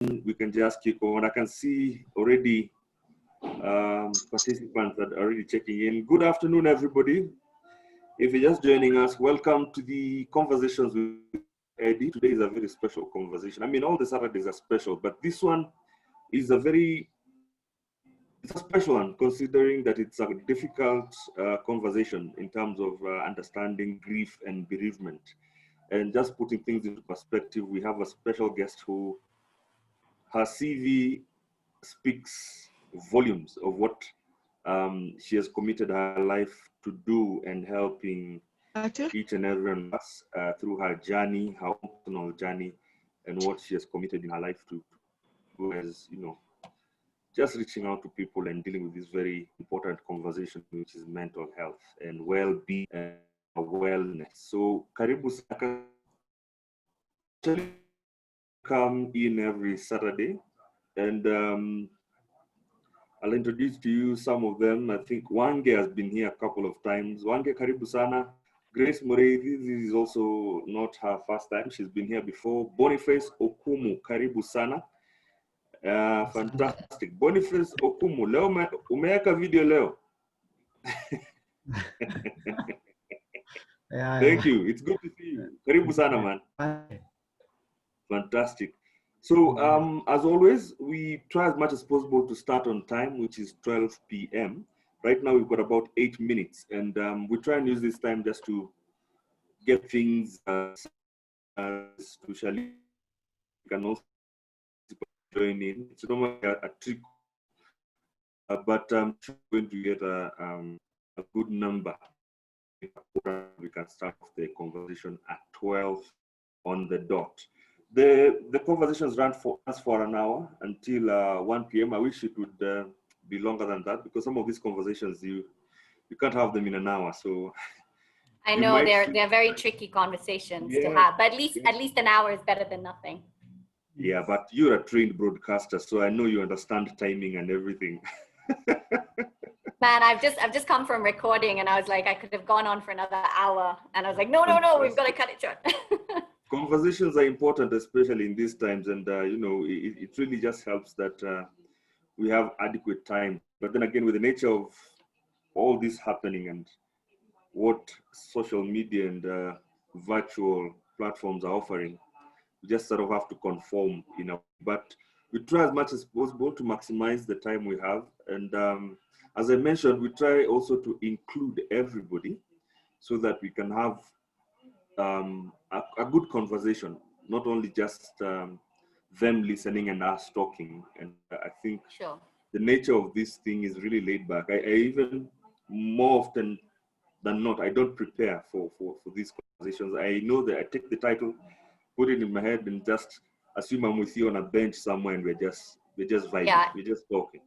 we can just kick on. I can see already participants that are already checking in. Good afternoon, everybody. If you're just joining us, welcome to the Conversations with Eddy. Today is a very special conversation. I mean, all the Saturdays are special, but this one is it's a special one, considering that it's a difficult conversation in terms of understanding grief and bereavement. And just putting things into perspective, we have a special guest who her CV speaks volumes of what she has committed her life to do and helping each and every one of us through her journey, her personal journey, and what she has committed in her life to do as, just reaching out to people and dealing with this very important conversation, which is mental health and well-being and wellness. So, Karibu Saka come in every Saturday, and I'll introduce to you some of them. I think Wange has been here a couple of times. Wange, Karibu Sana. Grace Morethi, this is also not her first time. She's been here before. Boniface Okumu, Karibu Sana. Fantastic. Boniface Okumu, leo umeweka video leo. Thank you. It's good to see you. Karibu Sana, man. Fantastic. So, as always, we try as much as possible to start on time, which is 12 p.m. Right now, we've got about 8 minutes, and we try and use this time just to get things to Shalini. You can also join in. It's normally a trick, but I'm going to get a good number. We can start the conversation at 12 on the dot. The conversations run for us for an hour until 1 p.m. I wish it would be longer than that, because some of these conversations you can't have them in an hour. So I know they're very tricky conversations to have, but at least an hour is better than nothing. Yeah, but you're a trained broadcaster, so I know you understand timing and everything. Man, I've just come from recording, and I was like, I could have gone on for another hour, and I was like, no, we've got to cut it short. Conversations are important, especially in these times, and it really just helps that we have adequate time. But then again, with the nature of all this happening and what social media and virtual platforms are offering, we just sort of have to conform, but we try as much as possible to maximize the time we have. And as I mentioned, we try also to include everybody so that we can have a good conversation, not only just them listening and us talking. And I think the nature of this thing is really laid back. I even more often than not, I don't prepare for these conversations. I know that I take the title, put it in my head, and just assume I'm with you on a bench somewhere, and we're just vibing, we're just talking.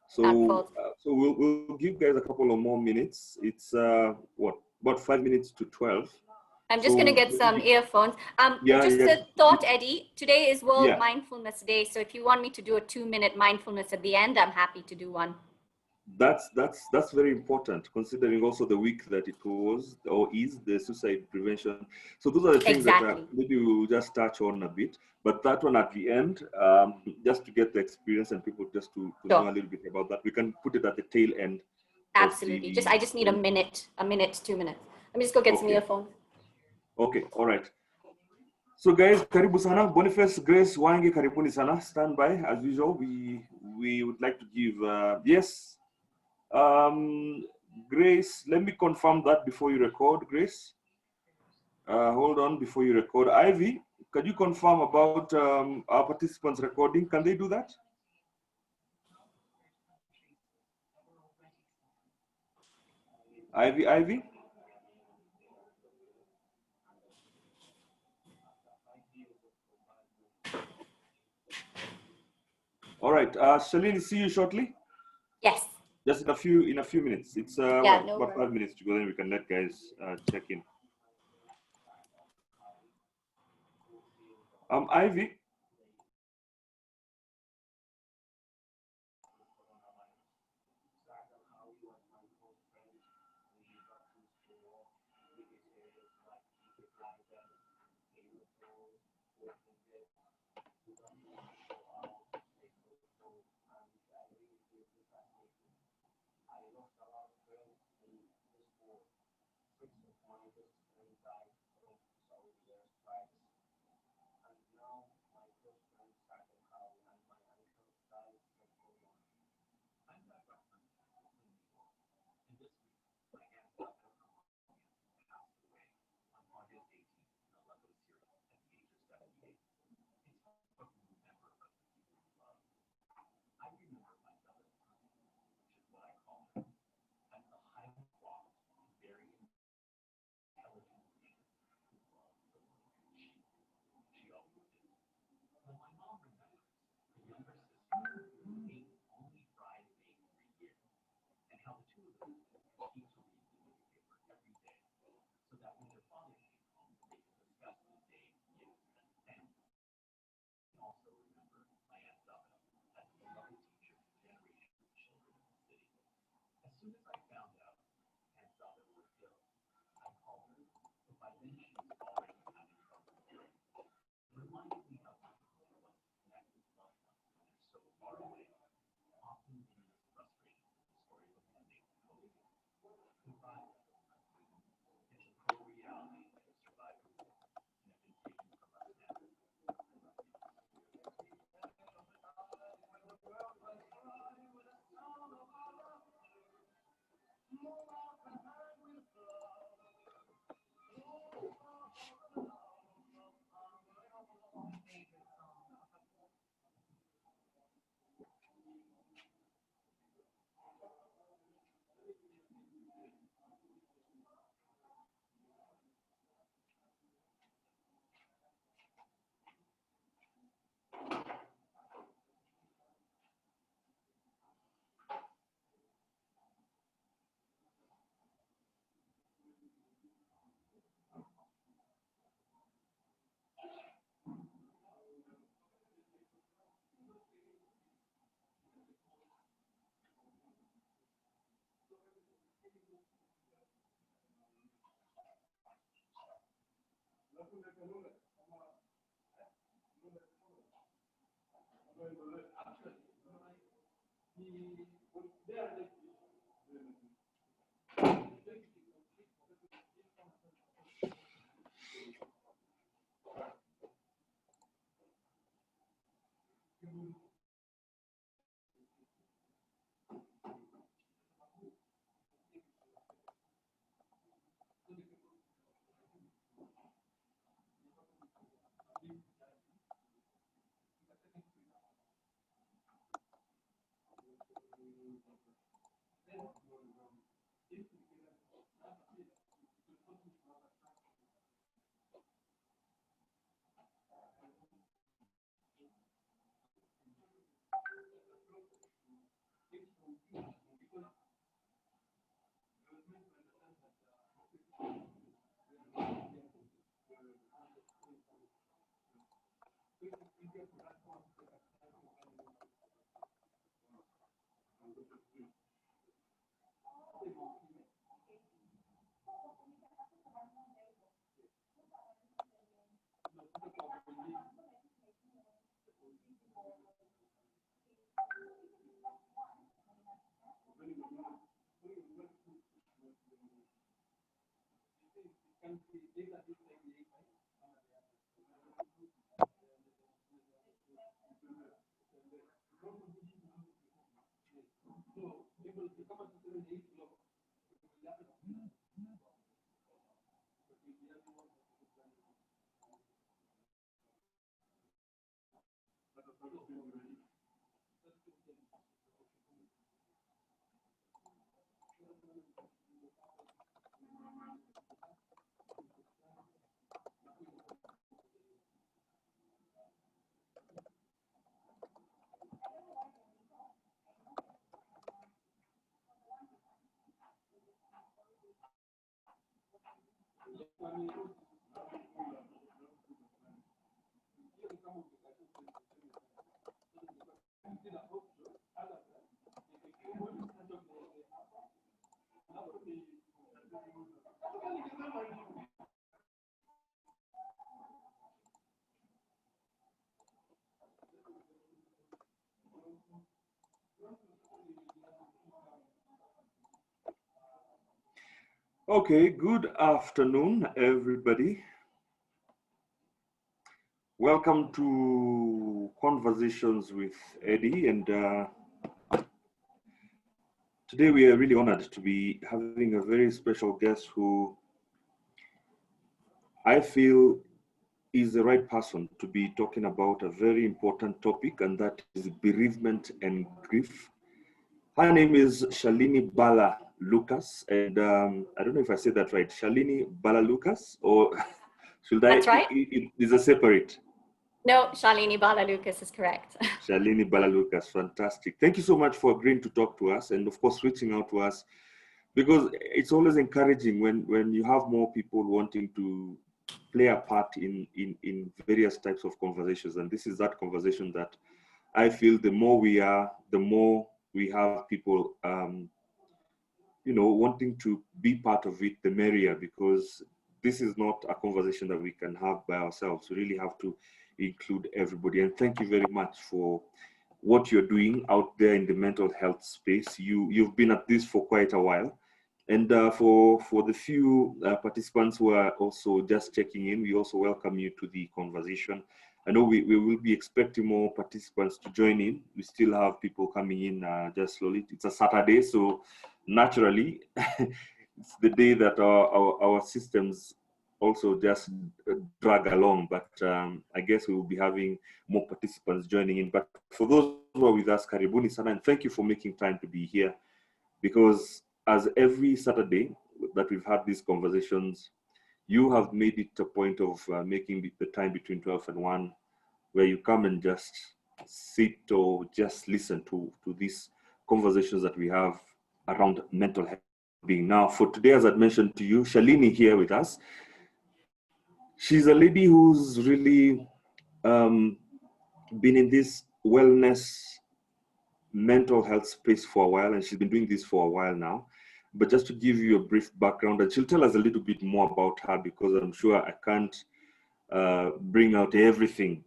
So we'll give guys a couple of more minutes. It's about 5 minutes to 12. I'm just going to get some earphones. Just a thought, Eddy. Today is World Mindfulness Day, so if you want me to do a 2-minute mindfulness at the end, I'm happy to do one. That's very important, considering also the week that it was or is the suicide prevention. So those are the things that maybe we'll just touch on a bit. But that one at the end, just to get the experience and people just to know a little bit about that, we can put it at the tail end. Absolutely. I just need a minute, 2 minutes. Let me just go get some earphones. Okay, all right. So guys, karibu sana. Boniface, Grace, Wange, karibuni sana. Stand by as usual. We would like to give Grace, let me confirm that before you record, Grace. Hold on before you record. Ivy, can you confirm about our participants recording? Can they do that? Ivy? All right, Shalini, see you shortly. Yes. Just in a few minutes. It's about 5 minutes to go, then we can let guys check in. Ivy. Okay, good afternoon, everybody. Welcome to Conversations with Eddy, and today we are really honored to be having a very special guest who I feel is the right person to be talking about a very important topic, and that is bereavement and grief. Her name is Shalini Bala Lucas, and I don't know if I said that right. Shalini Bala Lucas, or should That's right. It is a separate. No, Shalini Bala Lucas is correct. Shalini Bala Lucas, fantastic. Thank you so much for agreeing to talk to us, and of course reaching out to us, because it's always encouraging when you have more people wanting to play a part in various types of conversations. And this is that conversation that I feel the more we are, the more we have people wanting to be part of it, the merrier, because this is not a conversation that we can have by ourselves. We really have to include everybody. And thank you very much for what you're doing out there in the mental health space. You've been at this for quite a while. And for the few participants who are also just checking in, we also welcome you to the conversation. I know we will be expecting more participants to join in. We still have people coming in just slowly. It's a Saturday, so naturally, it's the day that our systems also just drag along. But I guess we will be having more participants joining in. But for those who are with us, karibuni sana, and thank you for making time to be here, because as every Saturday that we've had these conversations, you have made it a point of making the time between 12 and 1 where you come and just sit or just listen to these conversations that we have around mental health being. Now, for today, as I'd mentioned to you, Shalini here with us. She's a lady who's really been in this wellness mental health space for a while, and she's been doing this for a while now. But just to give you a brief background, and she'll tell us a little bit more about her, because I'm sure I can't bring out everything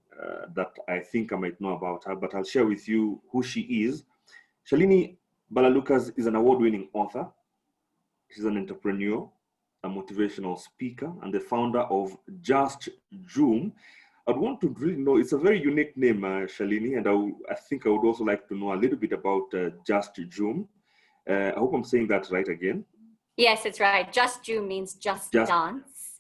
that I think I might know about her, but I'll share with you who she is. Shalini Balalukas is an award-winning author. She's an entrepreneur, a motivational speaker, and the founder of Just Joom. I'd want to really know, it's a very unique name, Shalini, and I think I would also like to know a little bit about Just Joom. I hope I'm saying that right again. Yes, it's right. Just Joom means just dance.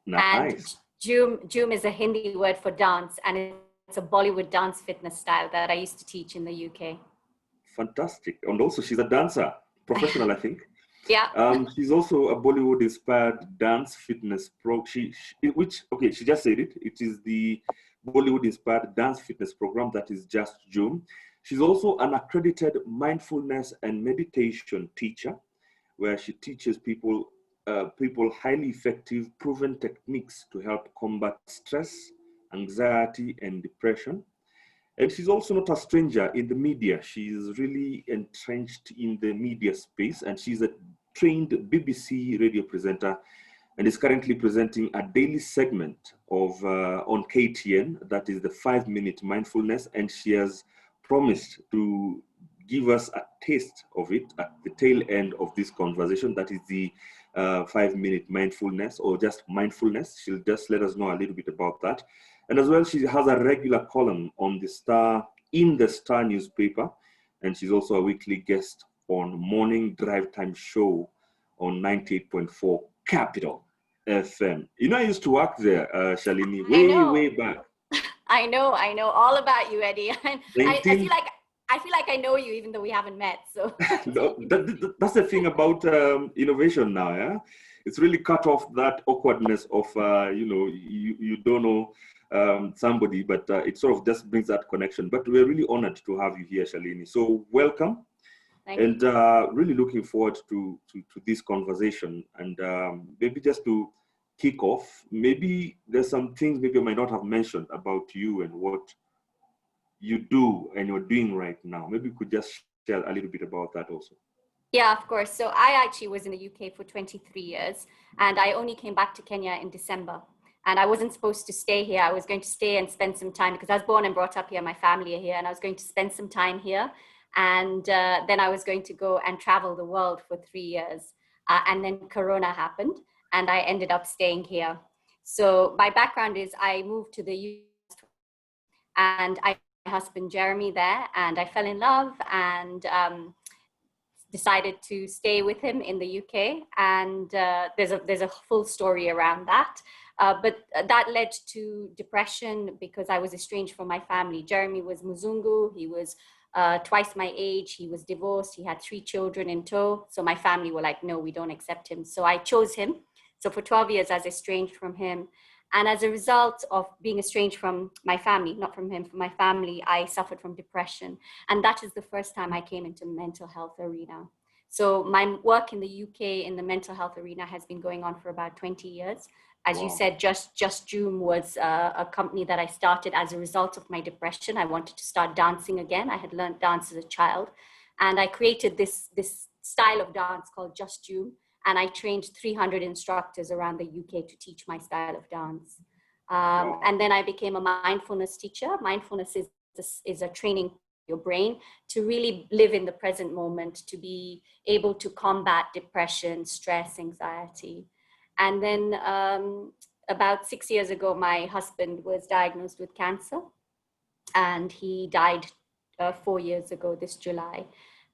Nice. And Joom is a Hindi word for dance, and it's a Bollywood dance fitness style that I used to teach in the UK. Fantastic. And also she's a dancer, professional, I think. Yeah. She's also a Bollywood-inspired dance fitness she just said it. It is the Bollywood-inspired dance fitness program that is Just Joom. She's also an accredited mindfulness and meditation teacher, where she teaches people highly effective, proven techniques to help combat stress, anxiety, and depression. And she's also not a stranger in the media. She's really entrenched in the media space, and she's a trained BBC radio presenter and is currently presenting a daily segment of on KTN, that is the 5-minute mindfulness, and she has promised to give us a taste of it at the tail end of this conversation. That is the 5-minute mindfulness, or just mindfulness. She'll just let us know a little bit about that. And as well, she has a regular column on the Star, in the Star newspaper, and she's also a weekly guest on Morning Drive Time Show on 98.4 Capital FM. You know, I used to work there, Shalini, way back. I know all about you, Eddy. I feel like I know you, even though we haven't met. So no, that's the thing about innovation now. Yeah, it's really cut off that awkwardness of you don't know somebody, but it sort of just brings that connection. But we're really honored to have you here, Shalini. So welcome. And really looking forward to this conversation. And maybe just to kick off, maybe there's some things maybe I might not have mentioned about you and what you do and you're doing right now. Maybe you could just share a little bit about that also. Yeah, of course. So I actually was in the UK for 23 years, and I only came back to Kenya in December. And I wasn't supposed to stay here. I was going to stay and spend some time, because I was born and brought up here. My family are here, and I was going to spend some time here. And then I was going to go and travel the world for 3 years. And then Corona happened, and I ended up staying here. So my background is I moved to the US, and I met my husband Jeremy there, and I fell in love and decided to stay with him in the UK. And there's a full story around that. But that led to depression because I was estranged from my family. Jeremy was Muzungu. He was twice my age. He was divorced. He had 3 children in tow. So my family were like, no, we don't accept him. So I chose him. So for 12 years, I was estranged from him. And as a result of being estranged from my family, not from him, from my family, I suffered from depression. And that is the first time I came into mental health arena. So my work in the UK in the mental health arena has been going on for about 20 years. As you said, Just Joom was a company that I started as a result of my depression. I wanted to start dancing again. I had learned dance as a child. And I created this style of dance called Just Joom. And I trained 300 instructors around the UK to teach my style of dance. And then I became a mindfulness teacher. Mindfulness is a training your brain to really live in the present moment, to be able to combat depression, stress, anxiety. And then about 6 years ago, my husband was diagnosed with cancer, and he died 4 years ago this July.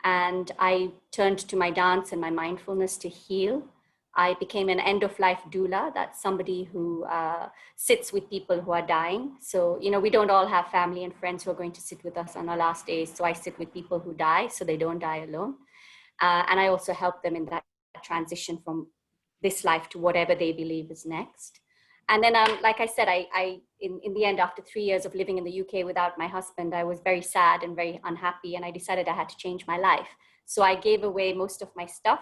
And I turned to my dance and my mindfulness to heal. I became an end-of-life doula. That's somebody who sits with people who are dying. So, you know, we don't all have family and friends who are going to sit with us on our last days. So I sit with people who die so they don't die alone. And I also help them in that transition from this life to whatever they believe is next. And then, like I said, in the end, after 3 years of living in the UK without my husband, I was very sad and very unhappy, and I decided I had to change my life. So I gave away most of my stuff.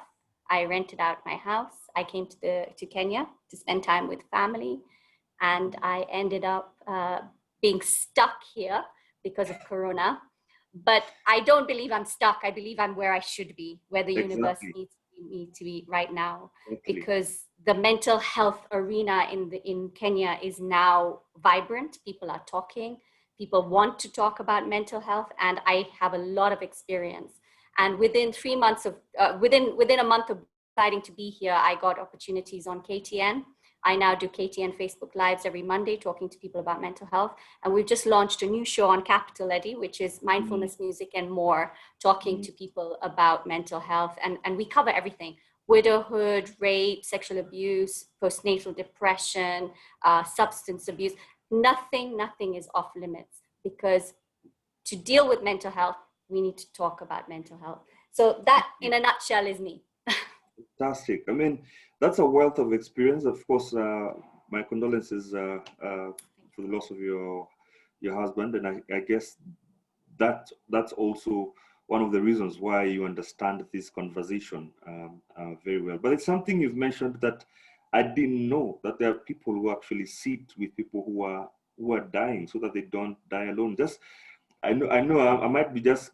I rented out my house. I came to Kenya to spend time with family, and I ended up being stuck here because of Corona. But I don't believe I'm stuck. I believe I'm where I should be, where the universe needs me to be right now, because the mental health arena in Kenya is now vibrant. People are talking. People want to talk about mental health, and I have a lot of experience. And within 3 months of within a month of deciding to be here, I got opportunities on KTN. I now do KTN Facebook Lives every Monday, talking to people about mental health. And we've just launched a new show on Capital, Eddy, which is Mindfulness, Music, and More, talking to people about mental health. And we cover everything: widowhood, rape, sexual abuse, postnatal depression, substance abuse. Nothing is off limits, because to deal with mental health, we need to talk about mental health. So that, in a nutshell, is me. Fantastic. I mean, that's a wealth of experience. Of course, my condolences for the loss of your husband, and I guess that's also one of the reasons why you understand this conversation very well. But it's something you've mentioned that I didn't know, that there are people who actually sit with people who are dying so that they don't die alone. Just I know I might be just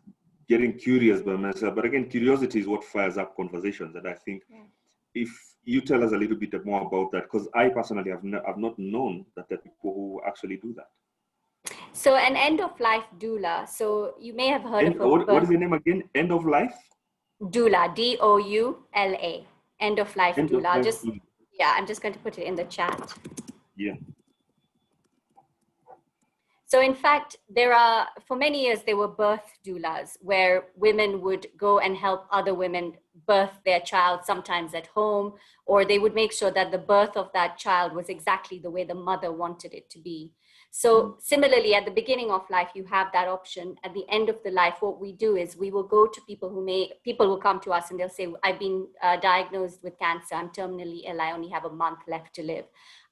getting curious by myself, but again, curiosity is what fires up conversations. And I think if you tell us a little bit more about that, because I personally have not known that there are people who actually do that. So an end-of-life doula. So you may have heard of a what is the name again? End of life? Doula, D-O-U-L-A. End-of-life End of doula. life. I'm just going to put it in the chat. Yeah. So in fact, for many years, there were birth doulas, where women would go and help other women birth their child, sometimes at home, or they would make sure that the birth of that child was exactly the way the mother wanted it to be. So similarly, at the beginning of life, you have that option. At the end of the life, what we do is we will go to people will come to us and they'll say, I've been diagnosed with cancer. I'm terminally ill. I only have a month left to live.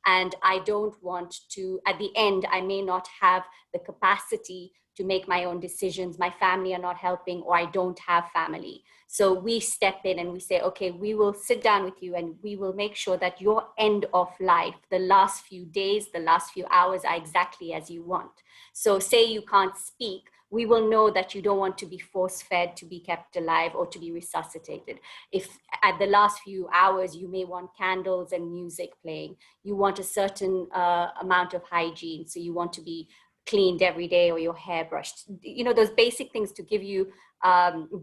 And I don't want to, at the end, I may not have the capacity to make my own decisions. My family are not helping, or I don't have family. So we step in and we say, okay, we will sit down with you and we will make sure that your end of life, the last few days, the last few hours, are exactly as you want. So say you can't speak, we will know that you don't want to be force-fed to be kept alive or to be resuscitated. If at the last few hours, you may want candles and music playing, you want a certain amount of hygiene. So you want to be cleaned every day, or your hair brushed, those basic things to give you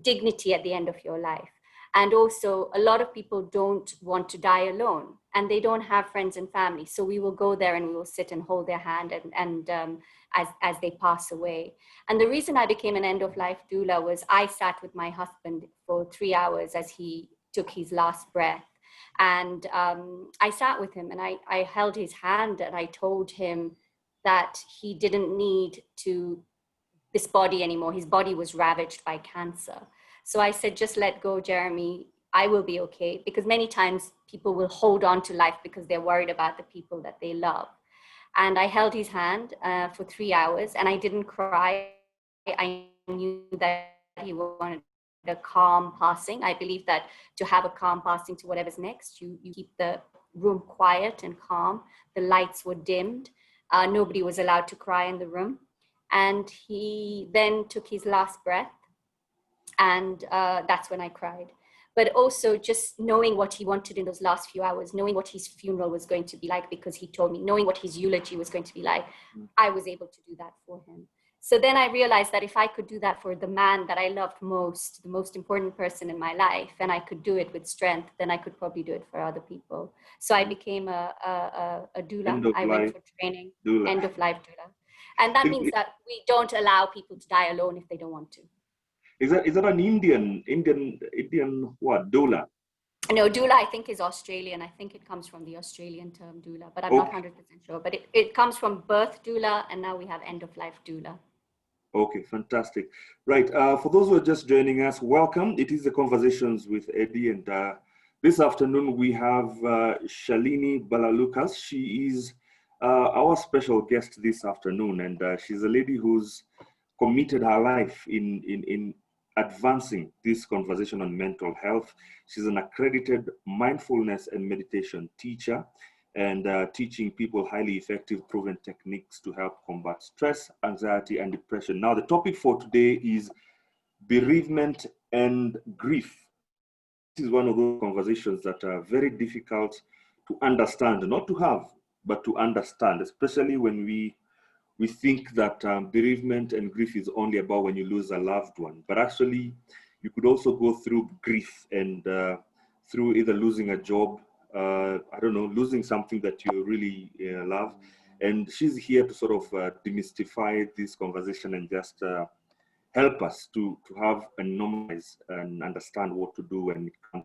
dignity at the end of your life. And also, a lot of people don't want to die alone, and they don't have friends and family. So we will go there and we will sit and hold their hand and as they pass away. And the reason I became an end-of-life doula was I sat with my husband for 3 hours as he took his last breath. And I sat with him and I held his hand and I told him that he didn't need this body anymore. His body was ravaged by cancer. So I said, just let go, Jeremy. I will be okay. Because many times people will hold on to life because they're worried about the people that they love. And I held his hand for 3 hours and I didn't cry. I knew that he wanted a calm passing. I believe that to have a calm passing to whatever's next, you keep the room quiet and calm. The lights were dimmed. Nobody was allowed to cry in the room. And he then took his last breath. And that's when I cried. But also just knowing what he wanted in those last few hours, knowing what his funeral was going to be like, because he told me, knowing what his eulogy was going to be like, I was able to do that for him. So then I realized that if I could do that for the man that I loved most, the most important person in my life, and I could do it with strength, then I could probably do it for other people. So I became a doula. I went for training, doula. End of life doula. And that means that we don't allow people to die alone if they don't want to. Is that an Indian what, doula? No, doula I think is Australian. I think it comes from the Australian term doula, but I'm not 100% sure. But it comes from birth doula, and now we have end of life doula. Okay, fantastic. Right, for those who are just joining us, welcome. It is the Conversations with Eddy, and this afternoon we have Shalini Balalukas. She is our special guest this afternoon, and she's a lady who's committed her life in advancing this conversation on mental health. She's an accredited mindfulness and meditation teacher, and teaching people highly effective proven techniques to help combat stress, anxiety, and depression. Now, the topic for today is bereavement and grief. This is one of those conversations that are very difficult to understand, not to have, but to understand, especially when we think that bereavement and grief is only about when you lose a loved one, but actually you could also go through grief and through either losing a job, I don't know, losing something that you really love. And she's here to sort of demystify this conversation and just help us to have and normalize and understand what to do when it comes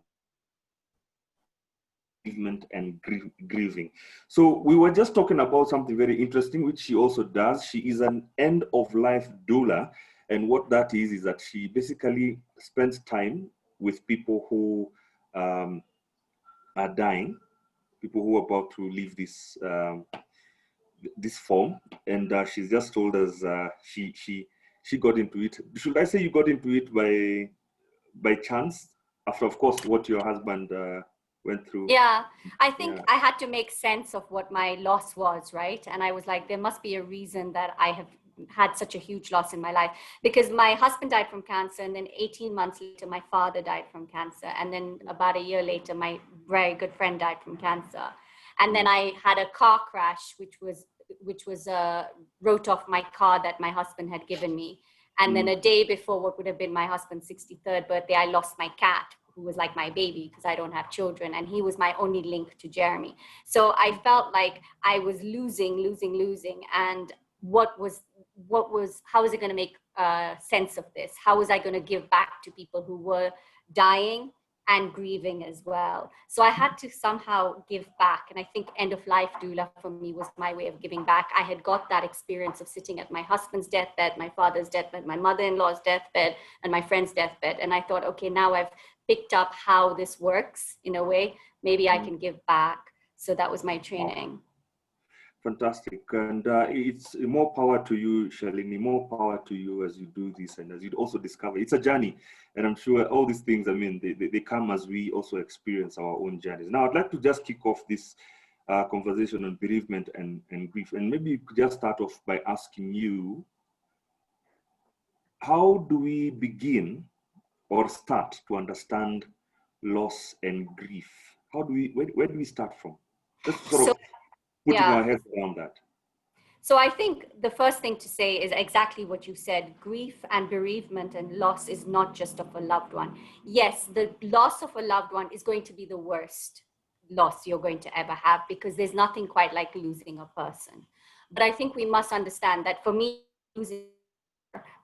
and grieving. So we were just talking about something very interesting, which she also does. She is an end of life doula. And what that is that she basically spends time with people who are dying, people who are about to leave this form. And she's just told us she got into it. Should I say you got into it by chance, after, of course, what your husband went through? Yeah, I think I had to make sense of what my loss was, right? And I was like, there must be a reason that I have had such a huge loss in my life, because my husband died from cancer, and then 18 months later my father died from cancer, and then about a year later my very good friend died from cancer, and then I had a car crash which was wrote off my car that my husband had given me. And then a day before what would have been my husband's 63rd birthday, I lost my cat, who was like my baby because I don't have children. And he was my only link to Jeremy. So I felt like I was losing. And how was I going to make sense of this? How was I going to give back to people who were dying and grieving as well? So I had to somehow give back. And I think end of life doula for me was my way of giving back. I had got that experience of sitting at my husband's deathbed, my father's deathbed, my mother-in-law's deathbed, and my friend's deathbed. And I thought, okay, now I've picked up how this works in a way, maybe I can give back. So that was my training. Fantastic. And it's more power to you, Shalini, more power to you as you do this and as you also discover. It's a journey. And I'm sure all these things, I mean, they come as we also experience our own journeys. Now, I'd like to just kick off this conversation on bereavement and grief. And maybe you could just start off by asking you, how do we begin or start to understand loss and grief? How do we, where do we start from? Just sort of putting our heads around that. So I think the first thing to say is exactly what you said. Grief and bereavement and loss is not just of a loved one. Yes, the loss of a loved one is going to be the worst loss you're going to ever have, because there's nothing quite like losing a person. But I think we must understand that for me, losing,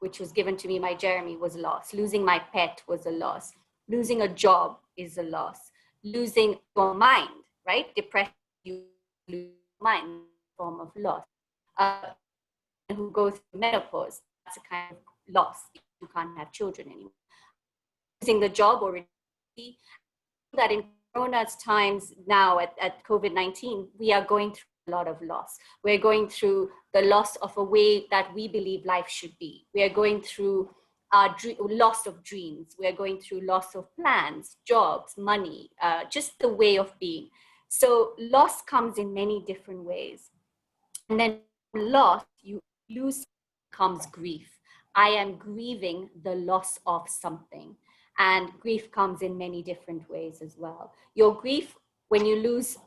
which was given to me by Jeremy, was a loss. Losing my pet was a loss. Losing a job is a loss. Losing your mind, right? Depression, you lose your mind, form of loss. Who go through menopause, that's a kind of loss. You can't have children anymore. Losing the job already. That in Corona's times now at COVID-19, we are going through a lot of loss. We're going through the loss of a way that we believe life should be. We are going through loss of dreams. We are going through loss of plans, jobs, money, just the way of being. So loss comes in many different ways. And then loss, you lose, comes grief. I am grieving the loss of something. And grief comes in many different ways as well. Your grief, when you lose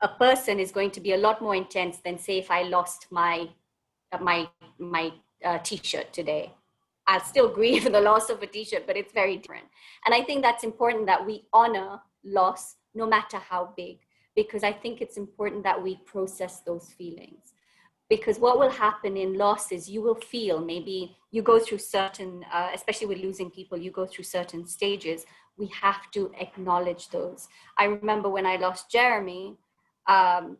a person, is going to be a lot more intense than, say, if I lost my t-shirt today. I'll still grieve the loss of a t-shirt, but it's very different. And I think that's important that we honor loss, no matter how big, because I think it's important that we process those feelings. Because what will happen in loss is you will feel, maybe you go through certain, especially with losing people, you go through certain stages. We have to acknowledge those. I remember when I lost Jeremy, I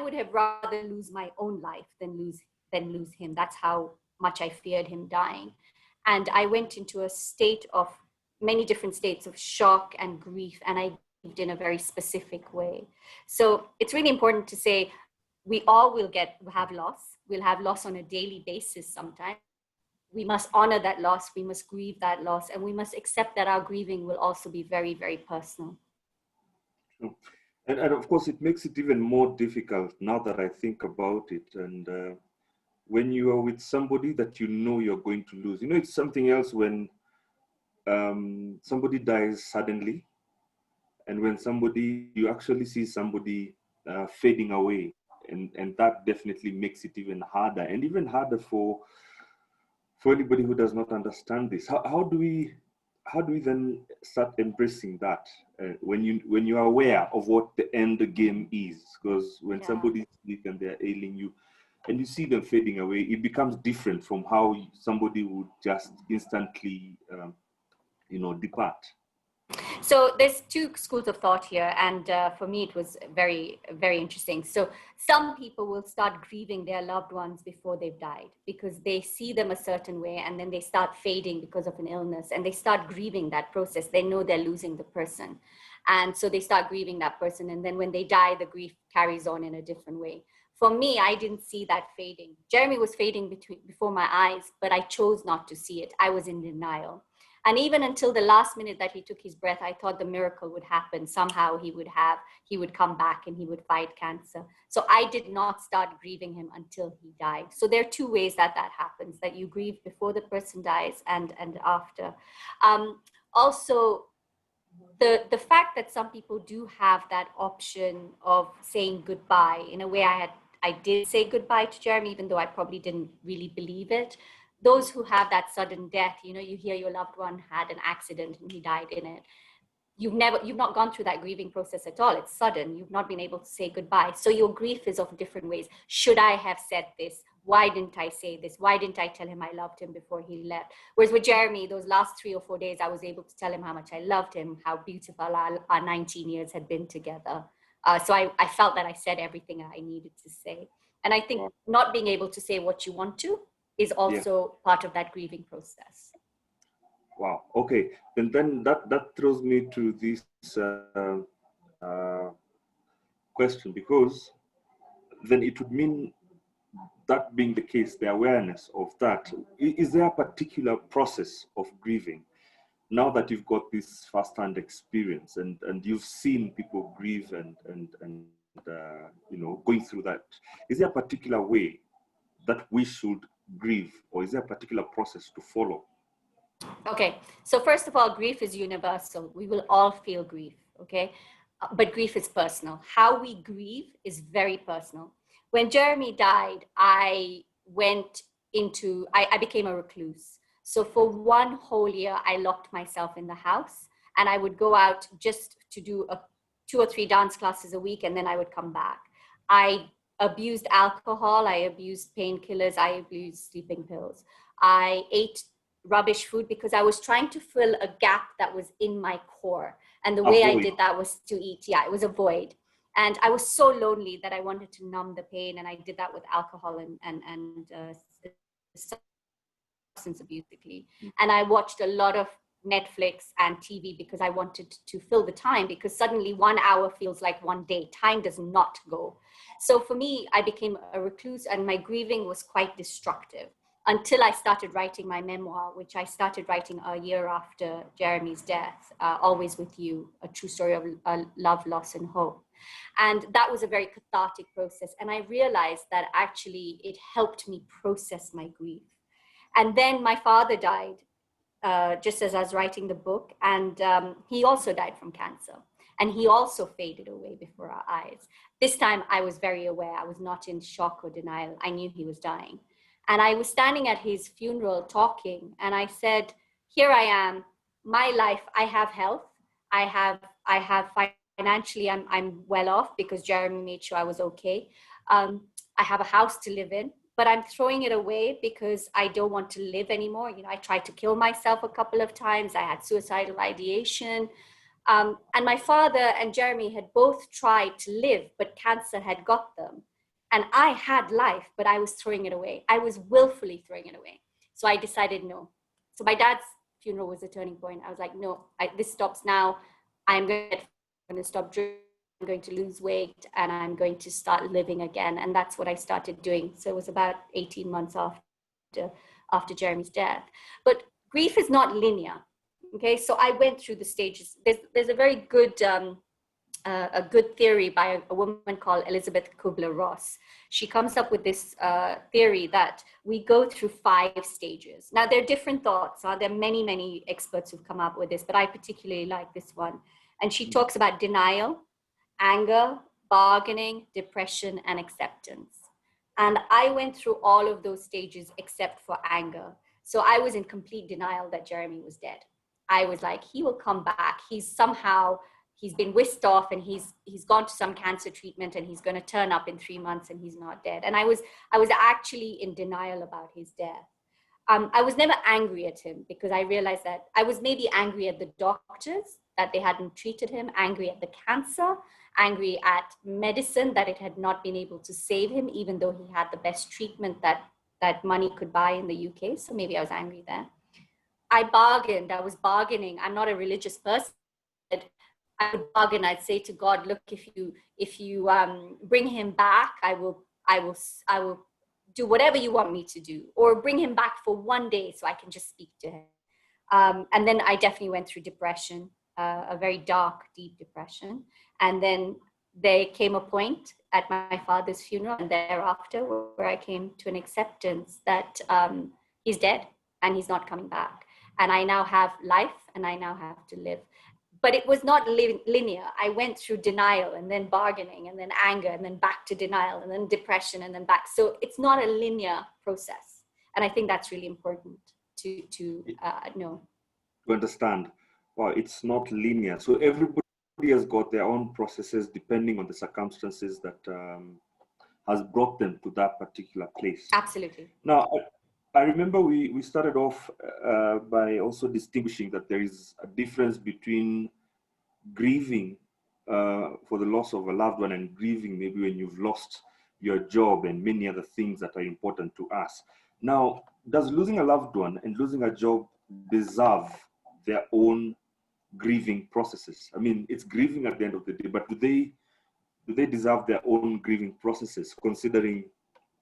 would have rather lose my own life than lose him. That's how much I feared him dying. And I went into a state of many different states of shock and grief, and I grieved in a very specific way. So it's really important to say, we all will have loss. We'll have loss on a daily basis sometimes. We must honor that loss. We must grieve that loss. And we must accept that our grieving will also be very, very personal. And of course, it makes it even more difficult now that I think about it. And when you are with somebody that you know you're going to lose, you know, it's something else when somebody dies suddenly. And when you actually see somebody fading away, and that definitely makes it even harder, and even harder for anybody who does not understand this. How do we then start embracing that when you are aware of what the end game is? Because when Yeah. somebody's sick and they're ailing you, and you see them fading away, it becomes different from how somebody would just instantly, depart. So there's two schools of thought here, and for me it was very, very interesting. So some people will start grieving their loved ones before they've died because they see them a certain way, and then they start fading because of an illness, and they start grieving that process. They know they're losing the person, and so they start grieving that person, and then when they die, the grief carries on in a different way. For me, I didn't see that fading. Jeremy was fading before my eyes, but I chose not to see it. I was in denial. And even until the last minute that he took his breath, I thought the miracle would happen. Somehow he would come back and he would fight cancer. So I did not start grieving him until he died. So there are two ways that happens, that you grieve before the person dies and after. Also, the fact that some people do have that option of saying goodbye, in a way I did say goodbye to Jeremy, even though I probably didn't really believe it. Those who have that sudden death, you hear your loved one had an accident and he died in it. You've not gone through that grieving process at all. It's sudden. You've not been able to say goodbye. So your grief is of different ways. Should I have said this? Why didn't I say this? Why didn't I tell him I loved him before he left? Whereas with Jeremy, those last 3 or 4 days, I was able to tell him how much I loved him, how beautiful our 19 years had been together. So I felt that I said everything I needed to say. And I think not being able to say what you want to is also part of that grieving process. Wow. Okay. Then that throws me to this uh, question, because then it would mean, that being the case, the awareness of that, is there a particular process of grieving now that you've got this first-hand experience, and you've seen people grieve and going through that? Is there a particular way that we should grieve, or is there a particular process to follow? Okay, so first of all, grief is universal. We will all feel grief, okay? But grief is personal. How we grieve is very personal. When Jeremy died, I became a recluse. So for 1 whole year, I locked myself in the house, and I would go out just to do 2 or 3 dance classes a week, and then I would come back. I abused alcohol, I abused painkillers, I abused sleeping pills. I ate rubbish food because I was trying to fill a gap that was in my core. And the way I did that was to eat. Yeah, it was a void. And I was so lonely that I wanted to numb the pain. And I did that with alcohol and substance abuse, basically. And I watched a lot of Netflix and TV because I wanted to fill the time, because suddenly 1 hour feels like 1 day. Time does not go. So for me, I became a recluse, and my grieving was quite destructive until I started writing my memoir, which I started writing a year after Jeremy's death, Always With You, a true story of love, loss, and hope. And that was a very cathartic process. And I realized that actually it helped me process my grief. And then my father died just as I was writing the book, and he also died from cancer. And he also faded away before our eyes. This time I was very aware. I was not in shock or denial. I knew he was dying. And I was standing at his funeral talking, and I said, here I am, my life, I have health, I have financially, I'm well off because Jeremy made sure I was okay. I have a house to live in, but I'm throwing it away because I don't want to live anymore. I tried to kill myself a couple of times. I had suicidal ideation. And my father and Jeremy had both tried to live, but cancer had got them. And I had life, but I was throwing it away. I was willfully throwing it away. So I decided no. So my dad's funeral was a turning point. I was like, no, this stops now. I'm going to stop drinking. I'm going to lose weight, and I'm going to start living again. And that's what I started doing. So it was about 18 months after Jeremy's death. But grief is not linear. Okay, so I went through the stages. There's a very good a good theory by a woman called Elizabeth Kubler-Ross. She comes up with this theory that we go through 5 stages. Now, there are different thoughts. There are many, many experts who've come up with this, but I particularly like this one. And she talks about denial, anger, bargaining, depression, and acceptance. And I went through all of those stages except for anger. So I was in complete denial that Jeremy was dead. I was like, he will come back. He's been whisked off, and he's gone to some cancer treatment, and he's going to turn up in 3 months, and he's not dead. And I was actually in denial about his death. I was never angry at him, because I realized that I was maybe angry at the doctors that they hadn't treated him, angry at the cancer, angry at medicine that it had not been able to save him, even though he had the best treatment that money could buy in the UK. So maybe I was angry there. I was bargaining. I'm not a religious person. I would bargain. I'd say to God, look, if you bring him back, I will do whatever you want me to do, or bring him back for one day so I can just speak to him. And then I definitely went through depression, a very dark, deep depression. And then there came a point at my father's funeral and thereafter where I came to an acceptance that he's dead and he's not coming back. And I now have life, and I now have to live. But it was not linear. I went through denial, and then bargaining, and then anger, and then back to denial, and then depression, and then back. So it's not a linear process. And I think that's really important to know. To understand. Well, it's not linear. So everybody has got their own processes depending on the circumstances that has brought them to that particular place. Absolutely. Now, I remember we started off by also distinguishing that there is a difference between grieving for the loss of a loved one and grieving maybe when you've lost your job and many other things that are important to us. Now, does losing a loved one and losing a job deserve their own grieving processes? I mean, it's grieving at the end of the day, but do they deserve their own grieving processes, considering,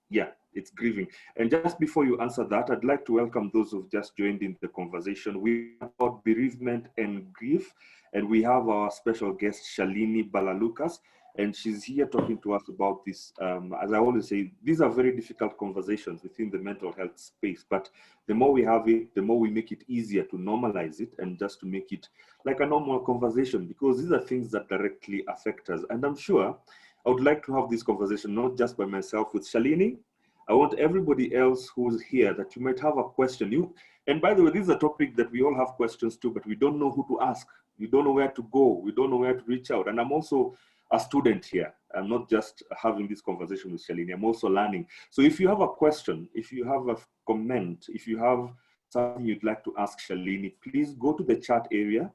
yeah, it's grieving? And just before you answer that, I'd like to welcome those who've just joined in the conversation. We have about bereavement and grief, and we have our special guest, Shalini Balalukas, and she's here talking to us about this. As I always say, these are very difficult conversations within the mental health space, but the more we have it, the more we make it easier to normalize it and just to make it like a normal conversation, because these are things that directly affect us. And I'm sure I would like to have this conversation, not just by myself with Shalini. I want everybody else who's here that you might have a question. And by the way, this is a topic that we all have questions to, but we don't know who to ask. We don't know where to go. We don't know where to reach out. And I'm also a student here. I'm not just having this conversation with Shalini. I'm also learning. So if you have a question, if you have a comment, if you have something you'd like to ask Shalini, please go to the chat area,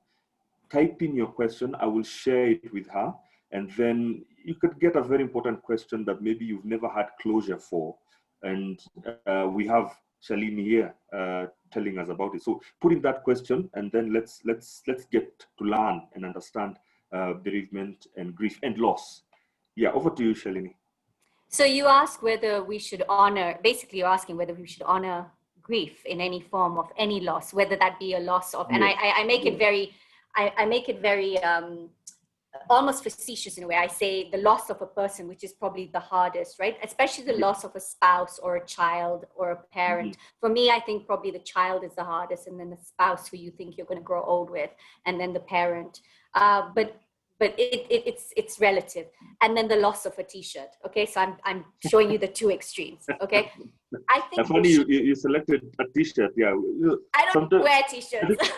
type in your question. I will share it with her. And then you could get a very important question that maybe you've never had closure for. And we have Shalini here telling us about it. So put in that question, and then let's get to learn and understand bereavement and grief and loss. Yeah, over to you, Shalini. So you ask whether we should honor, basically you're asking whether we should honor grief in any form of any loss, whether that be a loss of, and I make it very, I make it very almost facetious in a way. I say the loss of a person, which is probably the hardest, right? Especially the loss of a spouse or a child or a parent. For me, I think probably the child is the hardest, and then the spouse who you think you're going to grow old with, and then the parent. But it's relative. And then the loss of a t-shirt. Okay, so I'm showing you the two extremes. Okay, I think. Funny you selected a t-shirt. Yeah, I don't wear t-shirts.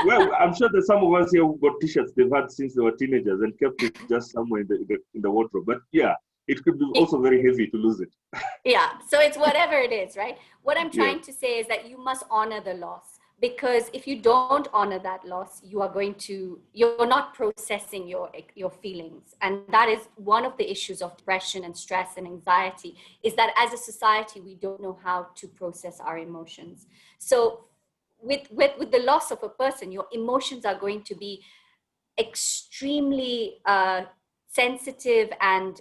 Well, I'm sure that some of us here who've got t-shirts they've had since they were teenagers and kept it just somewhere in the wardrobe. But yeah, it could be also very heavy to lose it. Yeah, so it's whatever it is, right? What I'm trying to say is that you must honor the loss, because if you don't honor that loss, you're not processing your feelings. And that is one of the issues of depression and stress and anxiety, is that as a society, we don't know how to process our emotions. So with the loss of a person, your emotions are going to be extremely sensitive, and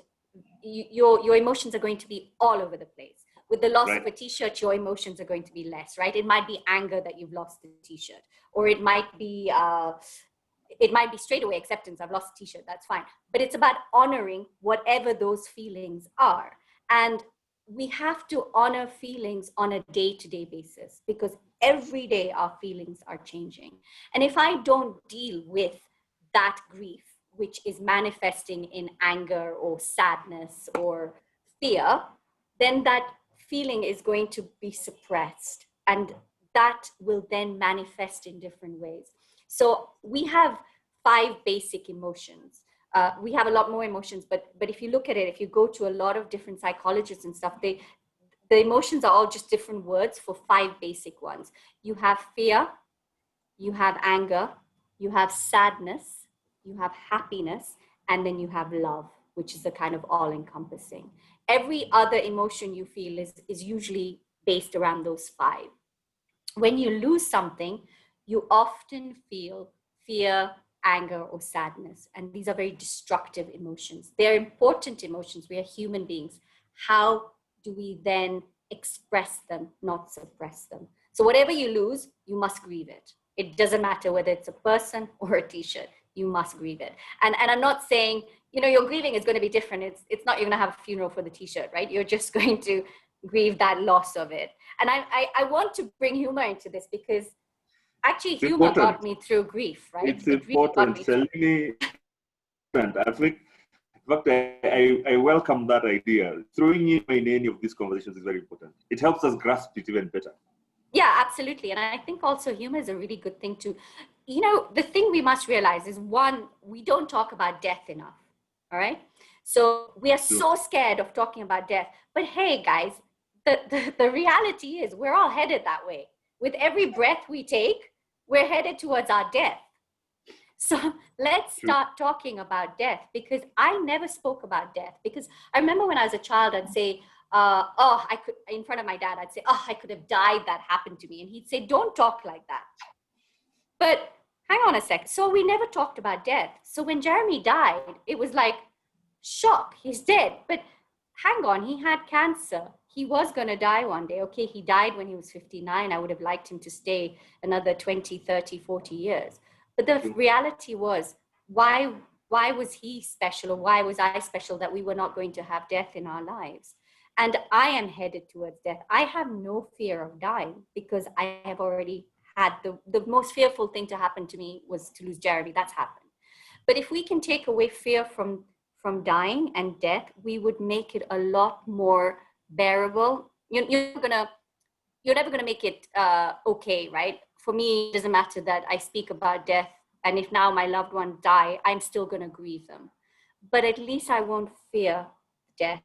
your emotions are going to be all over the place. With the loss of a t-shirt, your emotions are going to be less, right? It might be anger that you've lost the t-shirt, or it might be straight away acceptance. I've lost a t-shirt, that's fine. But it's about honoring whatever those feelings are. And we have to honor feelings on a day-to-day basis, because every day our feelings are changing. And if I don't deal with that grief, which is manifesting in anger or sadness or fear, then that feeling is going to be suppressed, and that will then manifest in different ways. So we have 5 basic emotions. We have a lot more emotions, but if you look at it, if you go to a lot of different psychologists and stuff, the emotions are all just different words for 5 basic ones. You have fear, you have anger, you have sadness, you have happiness, and then you have love, which is a kind of all-encompassing. Every other emotion you feel is usually based around those 5. When you lose something, you often feel fear, anger, or sadness. And these are very destructive emotions. They're important emotions. We are human beings. How do we then express them, not suppress them? So whatever you lose, you must grieve it. It doesn't matter whether it's a person or a t-shirt, you must grieve it. And I'm not saying, your grieving is going to be different. It's not you're going to have a funeral for the t-shirt, right? You're just going to grieve that loss of it. And I want to bring humor into this because actually It's humor important. got me through grief, right? It's It really got important, me through. Shalini. I think, in fact, I welcome that idea. Throwing humor in any of these conversations is very important. It helps us grasp it even better. Yeah, absolutely. And I think also humor is a really good thing to, the thing we must realize is, one, we don't talk about death enough. All right. So we are so scared of talking about death. But hey, guys, the reality is we're all headed that way. With every breath we take, we're headed towards our death. So let's start talking about death, because I never spoke about death. Because I remember when I was a child, I'd say, I could, in front of my dad, I'd say, I could have died, that happened to me. And he'd say, don't talk like that. But hang on a sec. So we never talked about death. So when Jeremy died, it was like, shock, he's dead. But hang on, he had cancer. He was going to die one day. Okay, he died when he was 59. I would have liked him to stay another 20, 30, 40 years. But the reality was, why was he special, or why was I special that we were not going to have death in our lives? And I am headed towards death. I have no fear of dying because I have already had the most fearful thing to happen to me was to lose Jeremy. That's happened. But if we can take away fear from dying and death, we would make it a lot more bearable. You're never gonna make it okay, right? For me, it doesn't matter that I speak about death, and if now my loved one die, I'm still gonna grieve them. But at least I won't fear death.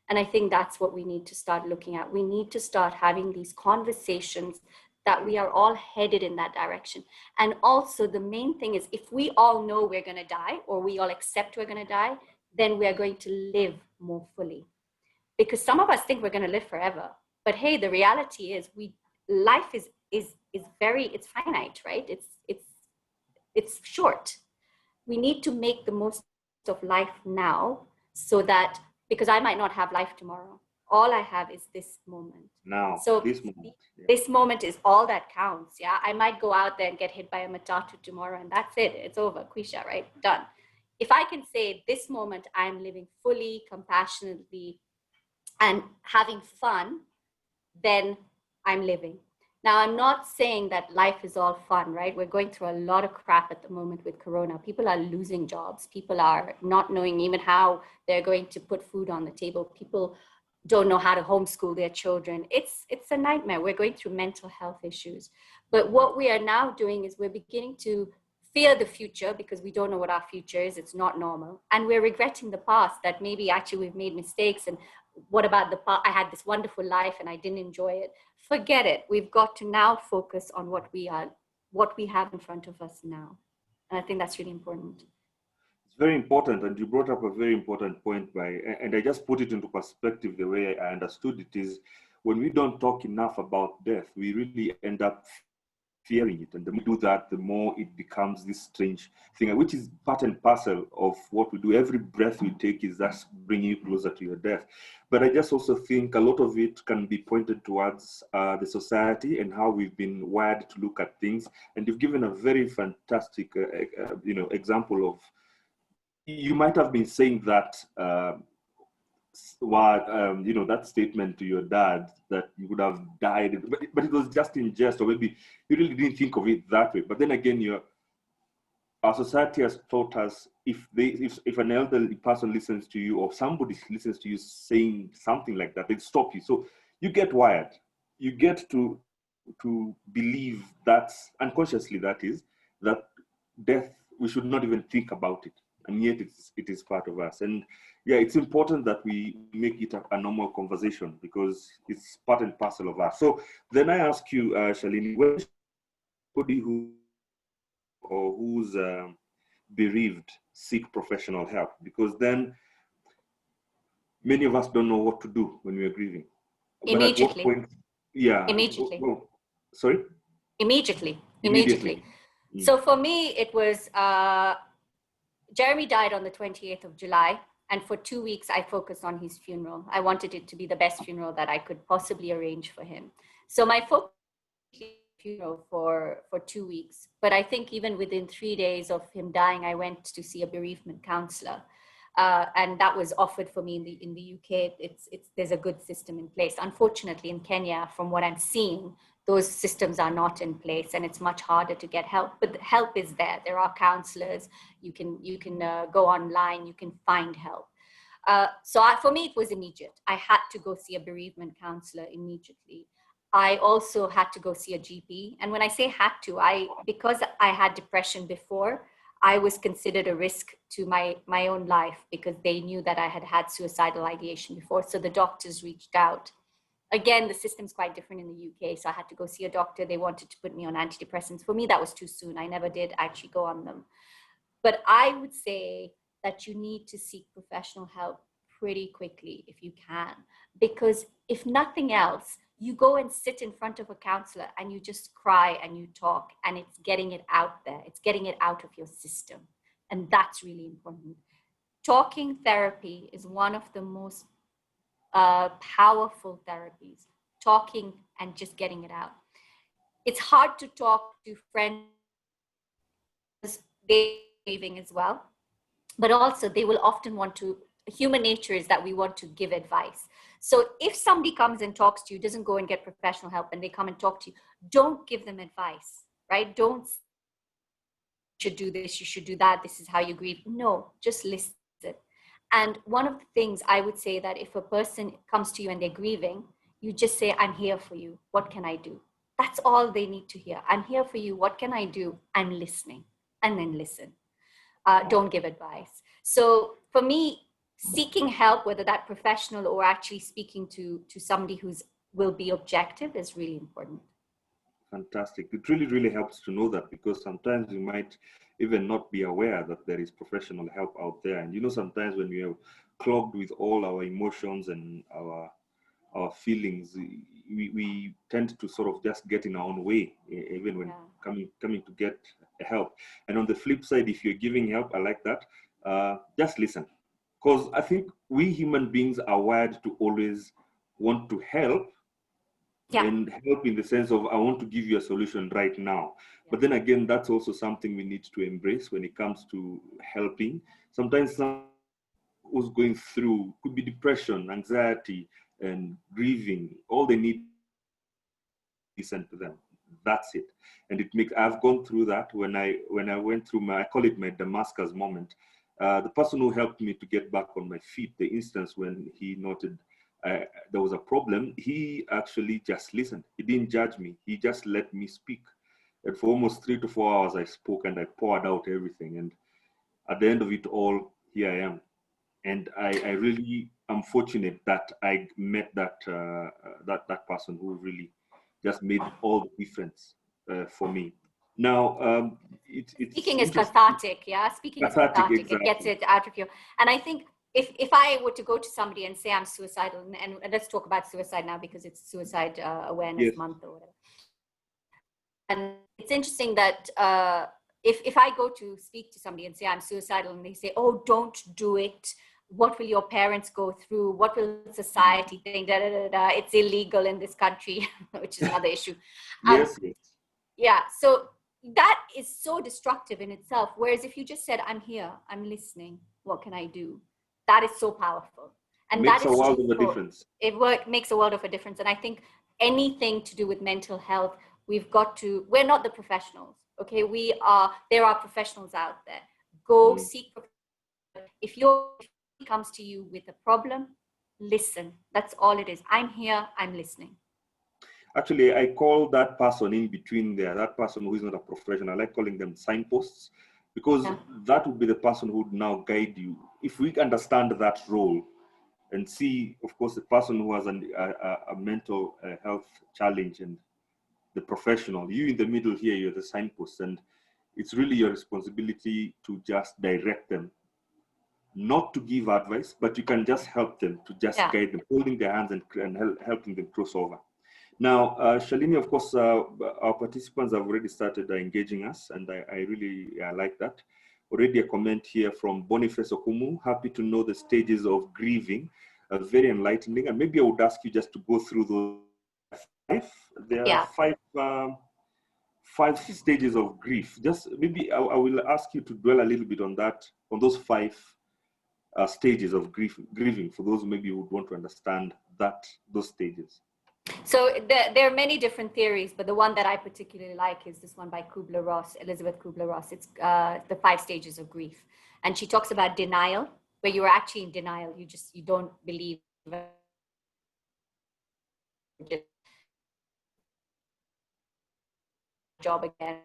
And I think that's what we need to start looking at. We need to start having these conversations that we are all headed in that direction. And also the main thing is, if we all know we're going to die, or we all accept we're going to die, then we are going to live more fully. Because some of us think we're going to live forever. But hey, the reality is life is it's finite, right? It's short. We need to make the most of life now, so that, because I might not have life tomorrow. All I have is this moment. Now, so this moment. Yeah. This moment is all that counts. Yeah, I might go out there and get hit by a matatu tomorrow, and that's it. It's over. Quisha, right? Done. If I can say this moment, I'm living fully, compassionately, and having fun, then I'm living. Now, I'm not saying that life is all fun, right? We're going through a lot of crap at the moment with Corona. People are losing jobs. People are not knowing even how they're going to put food on the table. People don't know how to homeschool their children. It's a nightmare. We're going through mental health issues. But what we are now doing is we're beginning to fear the future, because we don't know what our future is. It's not normal. And we're regretting the past, that maybe actually we've made mistakes, and what about the past? I had this wonderful life and I didn't enjoy it. Forget it. We've got to now focus on what we have in front of us now. And I think that's really important. It's very important, and you brought up a very important point, and I just put it into perspective. The way I understood it is, when we don't talk enough about death, we really end up fearing it. And the more we do that, the more it becomes this strange thing, which is part and parcel of what we do. Every breath we take is just bringing you closer to your death. But I just also think a lot of it can be pointed towards the society and how we've been wired to look at things. And you've given a very fantastic, example of, you might have been saying that what that statement to your dad that you would have died, but it was just in jest, or maybe you really didn't think of it that way. But then again, our society has taught us if an elderly person listens to you, or somebody listens to you saying something like that, they stop you. So you get wired. You get to believe that unconsciously, that death, we should not even think about it, and yet it is part of us. And yeah, it's important that we make it a normal conversation, because it's part and parcel of us. So then I ask you, Shalini, when somebody who's bereaved seek professional help, because then many of us don't know what to do when we are grieving. But at what Immediately. point? Yeah. Immediately. Well, sorry. Immediately. Mm. So for me, it was Jeremy died on the 28th of July. And for 2 weeks, I focused on his funeral. I wanted it to be the best funeral that I could possibly arrange for him. So my focus was funeral for 2 weeks. But I think even within 3 days of him dying, I went to see a bereavement counselor. And that was offered for me in the UK. There's a good system in place. Unfortunately, in Kenya, from what I'm seeing, those systems are not in place, and it's much harder to get help. But the help is there. There are counselors. You can go online. You can find help. For me, it was immediate. I had to go see a bereavement counselor immediately. I also had to go see a GP. And when I say had to, because I had depression before, I was considered a risk to my own life, because they knew that I had had suicidal ideation before. So the doctors reached out. Again, the system's quite different in the UK. So I had to go see a doctor. They wanted to put me on antidepressants. For me, that was too soon. I never did actually go on them. But I would say that you need to seek professional help pretty quickly if you can. Because if nothing else, you go and sit in front of a counselor and you just cry and you talk, and it's getting it out there. It's getting it out of your system. And that's really important. Talking therapy is one of the most powerful therapies. Talking and just getting it out. It's hard to talk to friends because they're grieving as well, but also they will often want to. Human nature is that we want to give advice. So if somebody comes and talks to you, doesn't go and get professional help, and they come and talk to you, don't give them advice, right? Don't say, you should do this, you should do that, this is how you grieve. No, just listen. And one of the things I would say, that if a person comes to you and they're grieving, you just say, I'm here for you. What can I do? That's all they need to hear. I'm here for you. What can I do? I'm listening. And then listen. Don't give advice. So for me, seeking help, whether that professional or actually speaking to somebody will be objective, is really important. Fantastic. It really, really helps to know that, because sometimes we might even not be aware that there is professional help out there. And sometimes when we are clogged with all our emotions and our feelings, we tend to sort of just get in our own way, even when coming to get help. And on the flip side, if you're giving help, I like that. Just listen, because I think we human beings are wired to always want to help. Yeah. And help in the sense of, I want to give you a solution right now. But then again, that's also something we need to embrace when it comes to helping. Sometimes someone who's going through, could be depression, anxiety, and grieving, all they need is listen to them. That's it. And I've gone through that when I went through I call it my Damascus moment. The person who helped me to get back on my feet, the instance when he noted there was a problem, he actually just listened. He didn't judge me. He just let me speak. And for almost 3 to 4 hours, I spoke and I poured out everything. And at the end of it all, here I am. And I really am fortunate that I met that person who really just made all the difference for me. Now, it's Speaking is cathartic, Speaking is cathartic. Exactly. It gets it out of you. And I think if I were to go to somebody and say I'm suicidal, and let's talk about suicide now because it's Suicide Awareness Month or whatever. And it's interesting that if I go to speak to somebody and say I'm suicidal, and they say, oh, don't do it. What will your parents go through? What will society think? It's illegal in this country, which is another issue. Yes. Yeah. So that is so destructive in itself. Whereas if you just said, I'm here, I'm listening, what can I do? That is so powerful. And that Makes a is world true of a for, difference. makes a world of a difference. And I think anything to do with mental health, we're not the professionals, okay? There are professionals out there. Go seek, if he comes to you with a problem, listen. That's all it is. I'm here, I'm listening. Actually, I call that person in between there, that person who is not a professional, I like calling them signposts, because that would be the person who would now guide you. If we understand that role and see, of course, the person who has a mental health challenge and the professional, you in the middle here, you're the signpost, and it's really your responsibility to just direct them, not to give advice, but you can just help them, to just guide them, holding their hands and helping them cross over. Now, Shalini, of course, our participants have already started engaging us, and I really like that. Already a comment here from Boniface Okumu, happy to know the stages of grieving, very enlightening. And maybe I would ask you just to go through those five. There are five stages of grief. Just maybe I will ask you to dwell a little bit on that, on those five stages of grieving, for those who maybe would want to understand those stages. So there are many different theories, but the one that I particularly like is this one by Elizabeth Kubler-Ross. It's the 5 stages of grief. And she talks about denial, where you are actually in denial. You don't believe job again.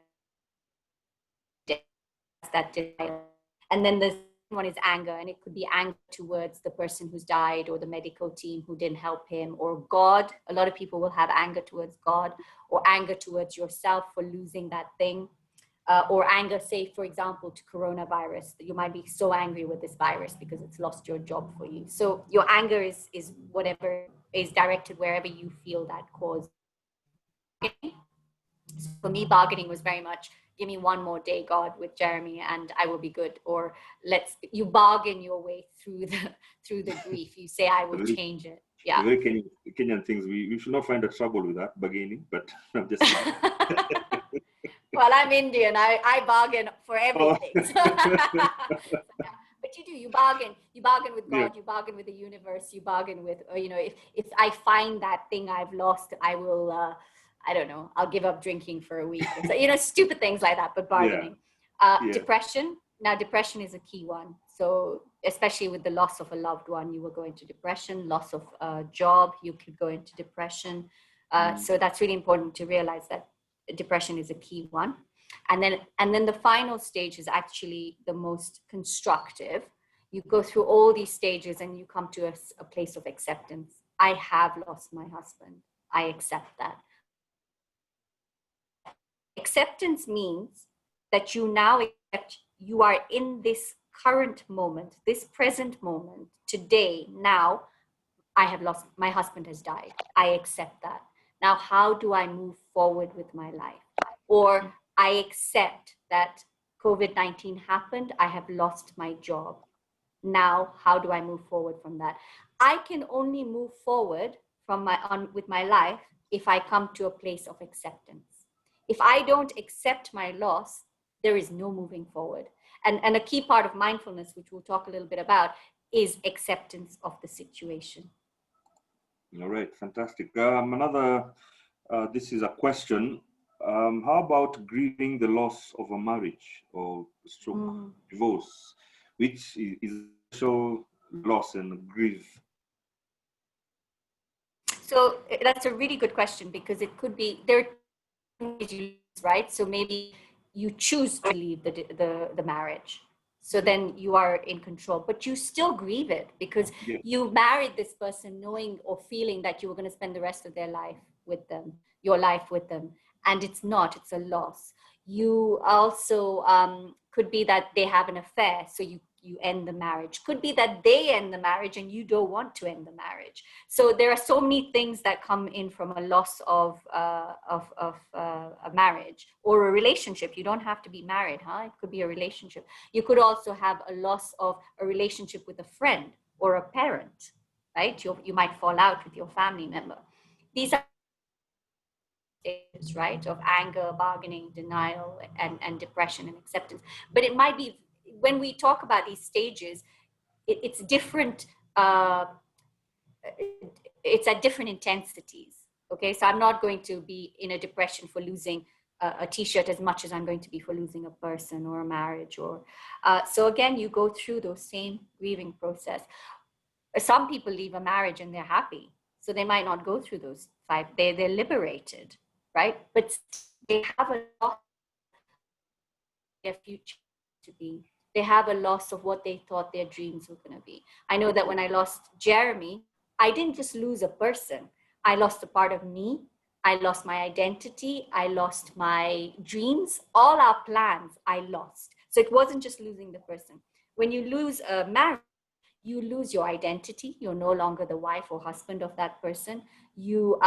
That denial. And then the one is anger, and it could be anger towards the person who's died, or the medical team who didn't help him, or God. A lot of people will have anger towards God, or anger towards yourself for losing that thing, or anger, say, for example, to coronavirus. You might be so angry with this virus because it's lost your job for you. So your anger is whatever is directed wherever you feel that cause. So for me, bargaining was very much, give me one more day, God, with Jeremy, and I will be good. Or you bargain your way through the grief. You say, I will change it. Yeah. Very Kenyan things. We should not find a trouble with that, bargaining, but I'm just kidding. Well, I'm Indian. I bargain for everything. Oh. But you bargain with God, you bargain with the universe, you bargain with, if I find that thing I've lost, I will, I don't know, I'll give up drinking for a week. So, stupid things like that, but bargaining. Depression. Now, depression is a key one. So especially with the loss of a loved one, you will go into depression. Loss of a job, you could go into depression. So that's really important to realize that depression is a key one. And then the final stage is actually the most constructive. You go through all these stages and you come to a place of acceptance. I have lost my husband. I accept that. Acceptance means that you now accept you are in this current moment, this present moment, today, now. I have lost, my husband has died. I accept that. Now, how do I move forward with my life? Or I accept that COVID-19 happened. I have lost my job. Now, how do I move forward from that? I can only move forward with my life if I come to a place of acceptance. If I don't accept my loss, there is no moving forward. And a key part of mindfulness, which we'll talk a little bit about, is acceptance of the situation. All right, fantastic. This is a question. How about grieving the loss of a marriage or stroke, divorce, which is a special loss and grief? So that's a really good question, because it could be, there are ways, right? So maybe you choose to leave the marriage. So then you are in control, but you still grieve it because you married this person knowing or feeling that you were going to spend the rest of their life with them, your life with them. And it's not, it's a loss. You also could be that they have an affair, so you end the marriage. Could be that they end the marriage and you don't want to end the marriage. So there are so many things that come in from a loss of a marriage or a relationship. You don't have to be married, huh? It could be a relationship. You could also have a loss of a relationship with a friend or a parent, right? You might fall out with your family member. These are stages, right, of anger, bargaining, denial, and depression and acceptance. But it might be, when we talk about these stages, it's different it's at different intensities. Okay, so I'm not going to be in a depression for losing a t-shirt as much as I'm going to be for losing a person or a marriage, or so again, you go through those same grieving process. Some people leave a marriage and they're happy, so they might not go through those five. They're liberated, right? But they have a loss of their future to be. They have a loss of what they thought their dreams were going to be. I know that when I lost Jeremy, I didn't just lose a person. I lost a part of me. I lost my identity. I lost my dreams. All our plans I lost. So it wasn't just losing the person. When you lose a marriage, you lose your identity. You're no longer the wife or husband of that person. You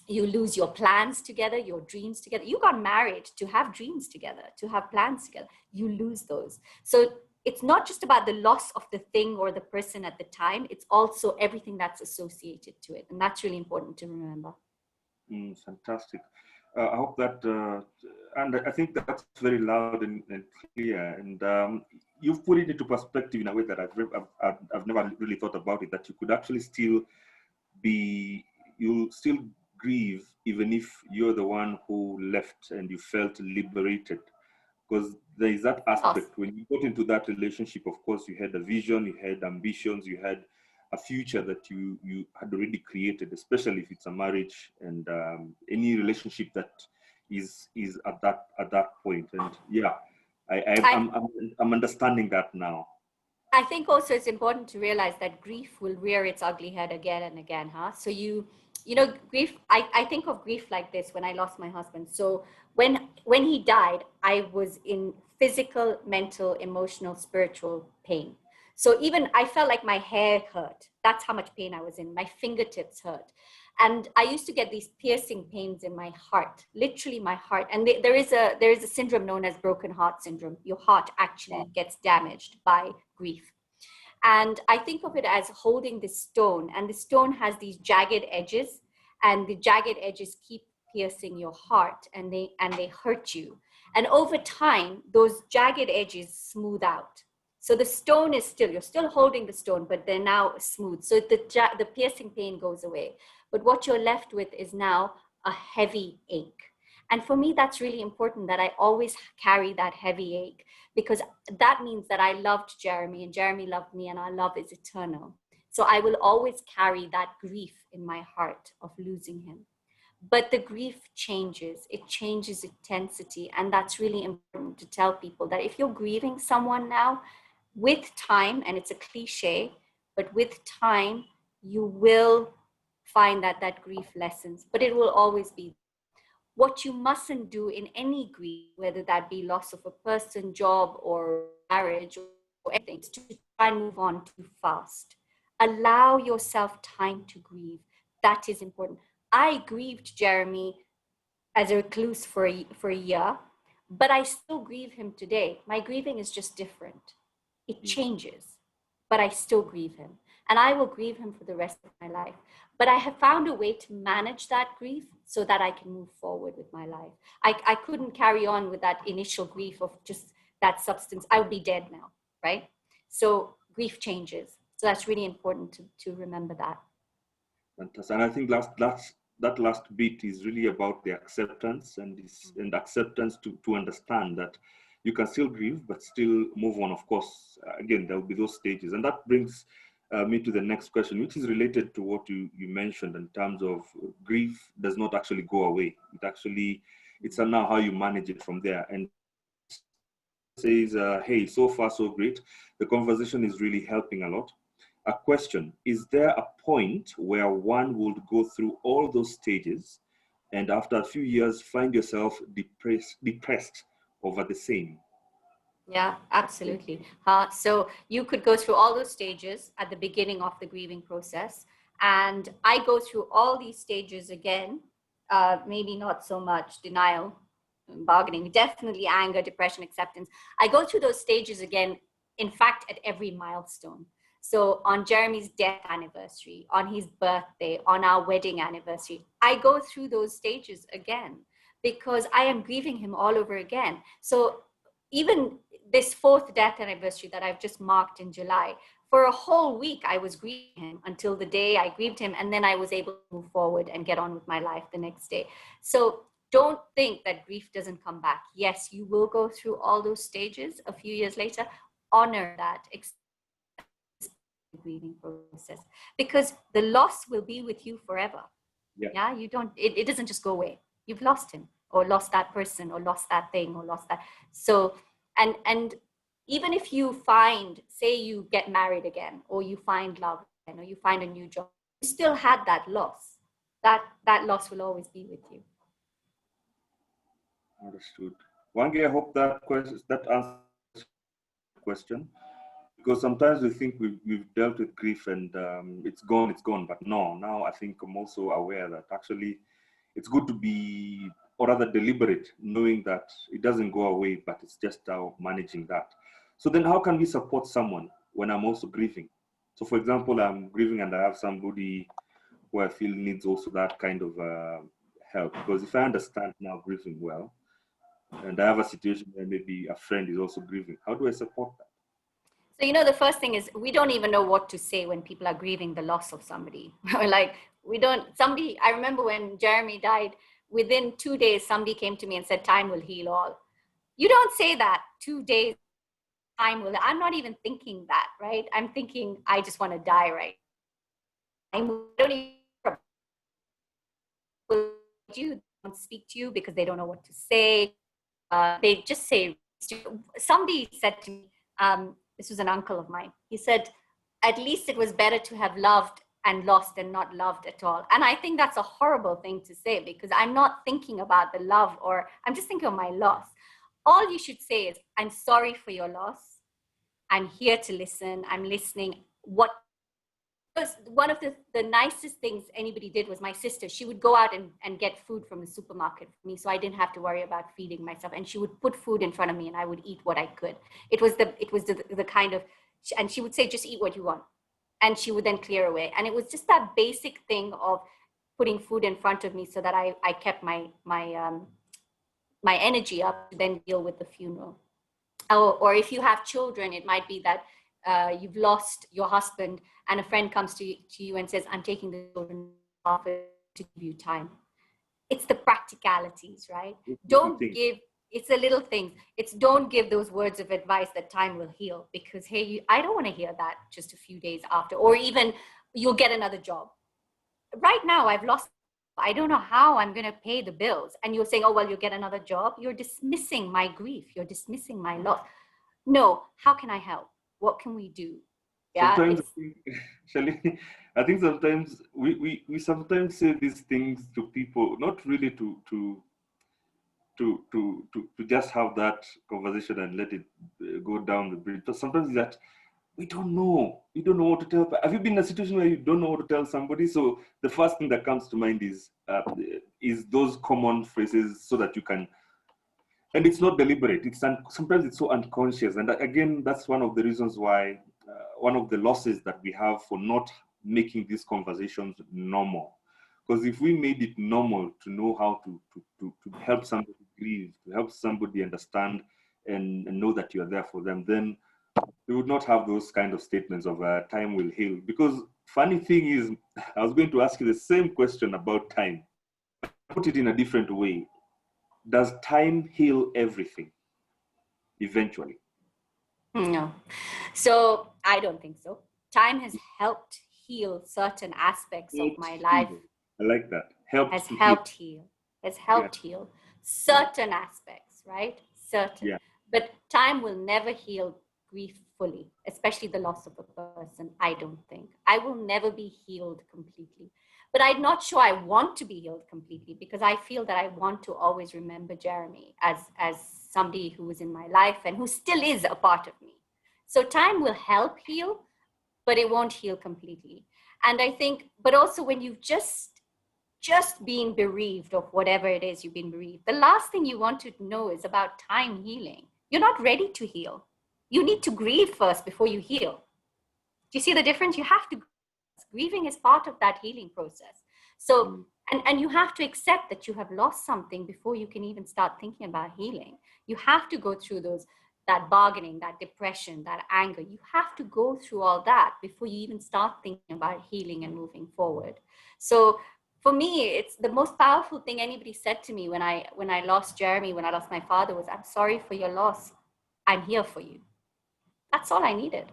lose your plans together, your dreams together. You got married to have dreams together, to have plans together. You lose those. So it's not just about the loss of the thing or the person at the time. It's also everything that's associated to it. And that's really important to remember. Fantastic. I hope that, and I think that's very loud and clear. And you've put it into perspective in a way that I've never really thought about it, that you could actually still you'll still grieve even if you're the one who left and you felt liberated. Because there is that aspect when you got into that relationship. Of course, you had a vision, you had ambitions, you had a future that you had already created, especially if it's a marriage and any relationship that is at that point. And yeah, I'm understanding that now. I think also it's important to realize that grief will rear its ugly head again and again, huh? So you know, grief, I think of grief like this when I lost my husband. So when he died, I was in physical, mental, emotional, spiritual pain. So even I felt like my hair hurt. That's how much pain I was in. My fingertips hurt. And I used to get these piercing pains in my heart, literally my heart. And there is a syndrome known as broken heart syndrome. Your heart actually gets damaged by grief. And I think of it as holding this stone, and the stone has these jagged edges, and the jagged edges keep piercing your heart, and they hurt you. And over time, those jagged edges smooth out. So the stone is still, you're still holding the stone, but they're now smooth. So the piercing pain goes away. But what you're left with is now a heavy ache. And for me, that's really important, that I always carry that heavy ache, because that means that I loved Jeremy and Jeremy loved me, and our love is eternal. So I will always carry that grief in my heart of losing him. But the grief changes, it changes intensity. And that's really important to tell people, that if you're grieving someone now, with time, and it's a cliche, but with time, you will find that that grief lessens, but it will always be. What you mustn't do in any grief, whether that be loss of a person, job, or marriage, or anything, is to try and move on too fast. Allow yourself time to grieve. That is important. I grieved Jeremy as a recluse for a year, but I still grieve him today. My grieving is just different. It changes, but I still grieve him. And I will grieve him for the rest of my life. But I have found a way to manage that grief so that I can move forward with my life. I couldn't carry on with that initial grief of just that substance. I would be dead now, right? So grief changes. So that's really important to remember that. Fantastic. And I think that last bit is really about the acceptance, and acceptance to understand that you can still grieve, but still move on. Of course, again, there will be those stages. And that brings me to the next question, which is related to what you mentioned in terms of grief does not actually go away. It's now how you manage it from there. And says, hey, so far so great. The conversation is really helping a lot. A question: is there a point where one would go through all those stages and after a few years find yourself depressed over the same? Yeah, absolutely. So you could go through all those stages at the beginning of the grieving process. And I go through all these stages again, maybe not so much denial, bargaining, definitely anger, depression, acceptance. I go through those stages again, in fact, at every milestone. So on Jeremy's death anniversary, on his birthday, on our wedding anniversary, I go through those stages again because I am grieving him all over again. So even this fourth death anniversary that I've just marked in July, for a whole week, I was grieving him until the day I grieved him. And then I was able to move forward and get on with my life the next day. So don't think that grief doesn't come back. Yes, you will go through all those stages a few years later. Honor that, grieving process, because the loss will be with you forever. Yeah, you don't, it doesn't just go away. You've lost him, or lost that person, or lost that thing, or lost that. So, and even if you find, say you get married again, or you find love again, or you find a new job, you still had that loss. That loss will always be with you. Understood. Wangi, I hope that answers the question. Because sometimes we think we've dealt with grief and it's gone. But no, now I think I'm also aware that actually it's good to be, or rather deliberate, knowing that it doesn't go away, but it's just managing that. So then how can we support someone when I'm also grieving? So for example, I'm grieving and I have somebody who I feel needs also that kind of help. Because if I understand now grieving well, and I have a situation where maybe a friend is also grieving, how do I support that? So, the first thing is we don't even know what to say when people are grieving the loss of somebody. Like I remember when Jeremy died, within 2 days, somebody came to me and said, time will heal all. You don't say that 2 days, I'm not even thinking that, right? I'm thinking, I just want to die right. I don't even you don't speak to you because they don't know what to say. They just say, somebody said to me, this was an uncle of mine. He said, at least it was better to have loved and lost than not loved at all. And I think that's a horrible thing to say, because I'm not thinking about the love, or I'm just thinking of my loss. All you should say is, I'm sorry for your loss. I'm here to listen. I'm listening. One of the nicest things anybody did was my sister. She would go out and get food from the supermarket for me, so I didn't have to worry about feeding myself. And she would put food in front of me and I would eat what I could. It was the kind of, and she would say, just eat what you want. And she would then clear away. And it was just that basic thing of putting food in front of me so that I kept my energy up to then deal with the funeral. Or if you have children, it might be that you've lost your husband and a friend comes to you and says, I'm taking the children off to give you time. It's the practicalities, right? It's the little things. Don't give those words of advice that time will heal, because, hey, I don't want to hear that just a few days after, or even you'll get another job. Right now, I've lost, I don't know how I'm going to pay the bills. And you're saying, oh, well, you'll get another job. You're dismissing my grief. You're dismissing my loss. No, how can I help? What can we do? Yeah. Sometimes, Shalini, I think sometimes we sometimes say these things to people, not really to just have that conversation and let it go down the bridge. But sometimes that we don't know what to tell. Have you been in a situation where you don't know what to tell somebody? So the first thing that comes to mind is those common phrases, so that you can. And it's not deliberate. Sometimes it's so unconscious. And again, that's one of the reasons why, one of the losses that we have for not making these conversations normal. Because if we made it normal to know how to help somebody grieve, to help somebody understand and know that you're there for them, then we would not have those kind of statements of time will heal. Because funny thing is, I was going to ask you the same question about time. Put it in a different way. Does time heal everything eventually? No. So I don't think so. Time has helped heal certain aspects of my life. I like that. Has helped heal certain aspects, right? Certain. Yeah. But time will never heal grief fully, especially the loss of a person, I don't think. I will never be healed completely. But I'm not sure I want to be healed completely, because I feel that I want to always remember Jeremy as somebody who was in my life and who still is a part of me. So time will help heal, but it won't heal completely. And I think, but also when you've just been bereaved of whatever it is you've been bereaved, the last thing you want to know is about time healing. You're not ready to heal. You need to grieve first before you heal. Do you see the difference? You have to, grieving is part of that healing process. So, and you have to accept that you have lost something before you can even start thinking about healing. You have to go through those that bargaining, that depression, that anger. You have to go through all that before you even start thinking about healing and moving forward. So for me, it's the most powerful thing anybody said to me when I lost Jeremy, when I lost my father, was, I'm sorry for your loss. I'm here for you. That's all I needed.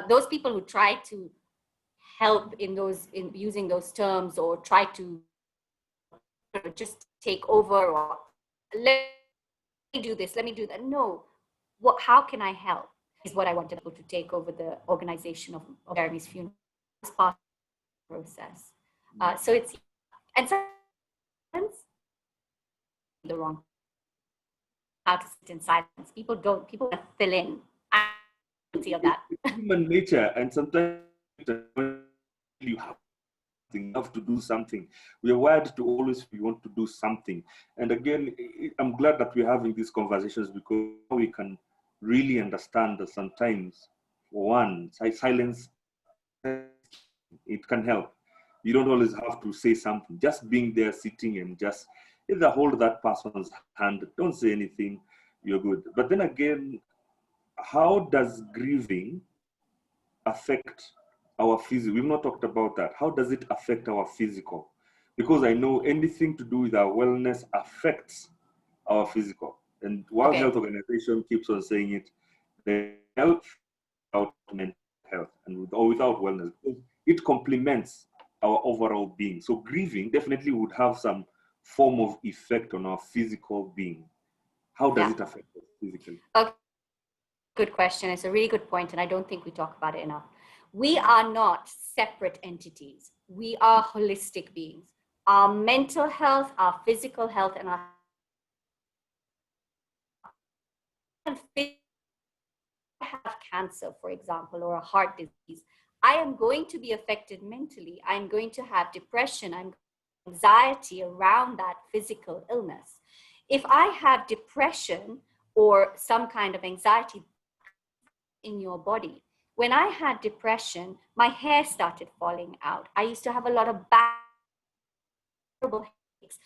Those people who try to help in using those terms, or try to just take over, or let me do this, let me do that. No, how can I help is what I wanted people to take over the organization of Jeremy's funeral. It's part of the process. So it's, and sometimes the wrong, how to sit in silence. People want to fill in. I'm guilty of that. Human nature, and sometimes you have to do something. We are wired to always want to do something. And again, I'm glad that we're having these conversations, because we can really understand that sometimes, for one, silence, it can help. You don't always have to say something. Just being there, sitting, and just either hold that person's hand, don't say anything, you're good. But then again, how does grieving affect our physical? We've not talked about that. How does it affect our physical? Because I know anything to do with our wellness affects our physical. And World Health Organization keeps on saying it, the health without mental health and or without wellness, because it complements our overall being. So grieving definitely would have some form of effect on our physical being. How does it affect us physically? Okay. Good question. It's a really good point, and I don't think we talk about it enough. We are not separate entities. We are holistic beings. Our mental health, our physical health, and our have cancer, for example, or a heart disease, I am going to be affected mentally. I'm going to have depression. I'm anxiety around that physical illness. If I have depression or some kind of anxiety in your body, when I had depression, my hair started falling out. I used to have a lot of terrible headaches.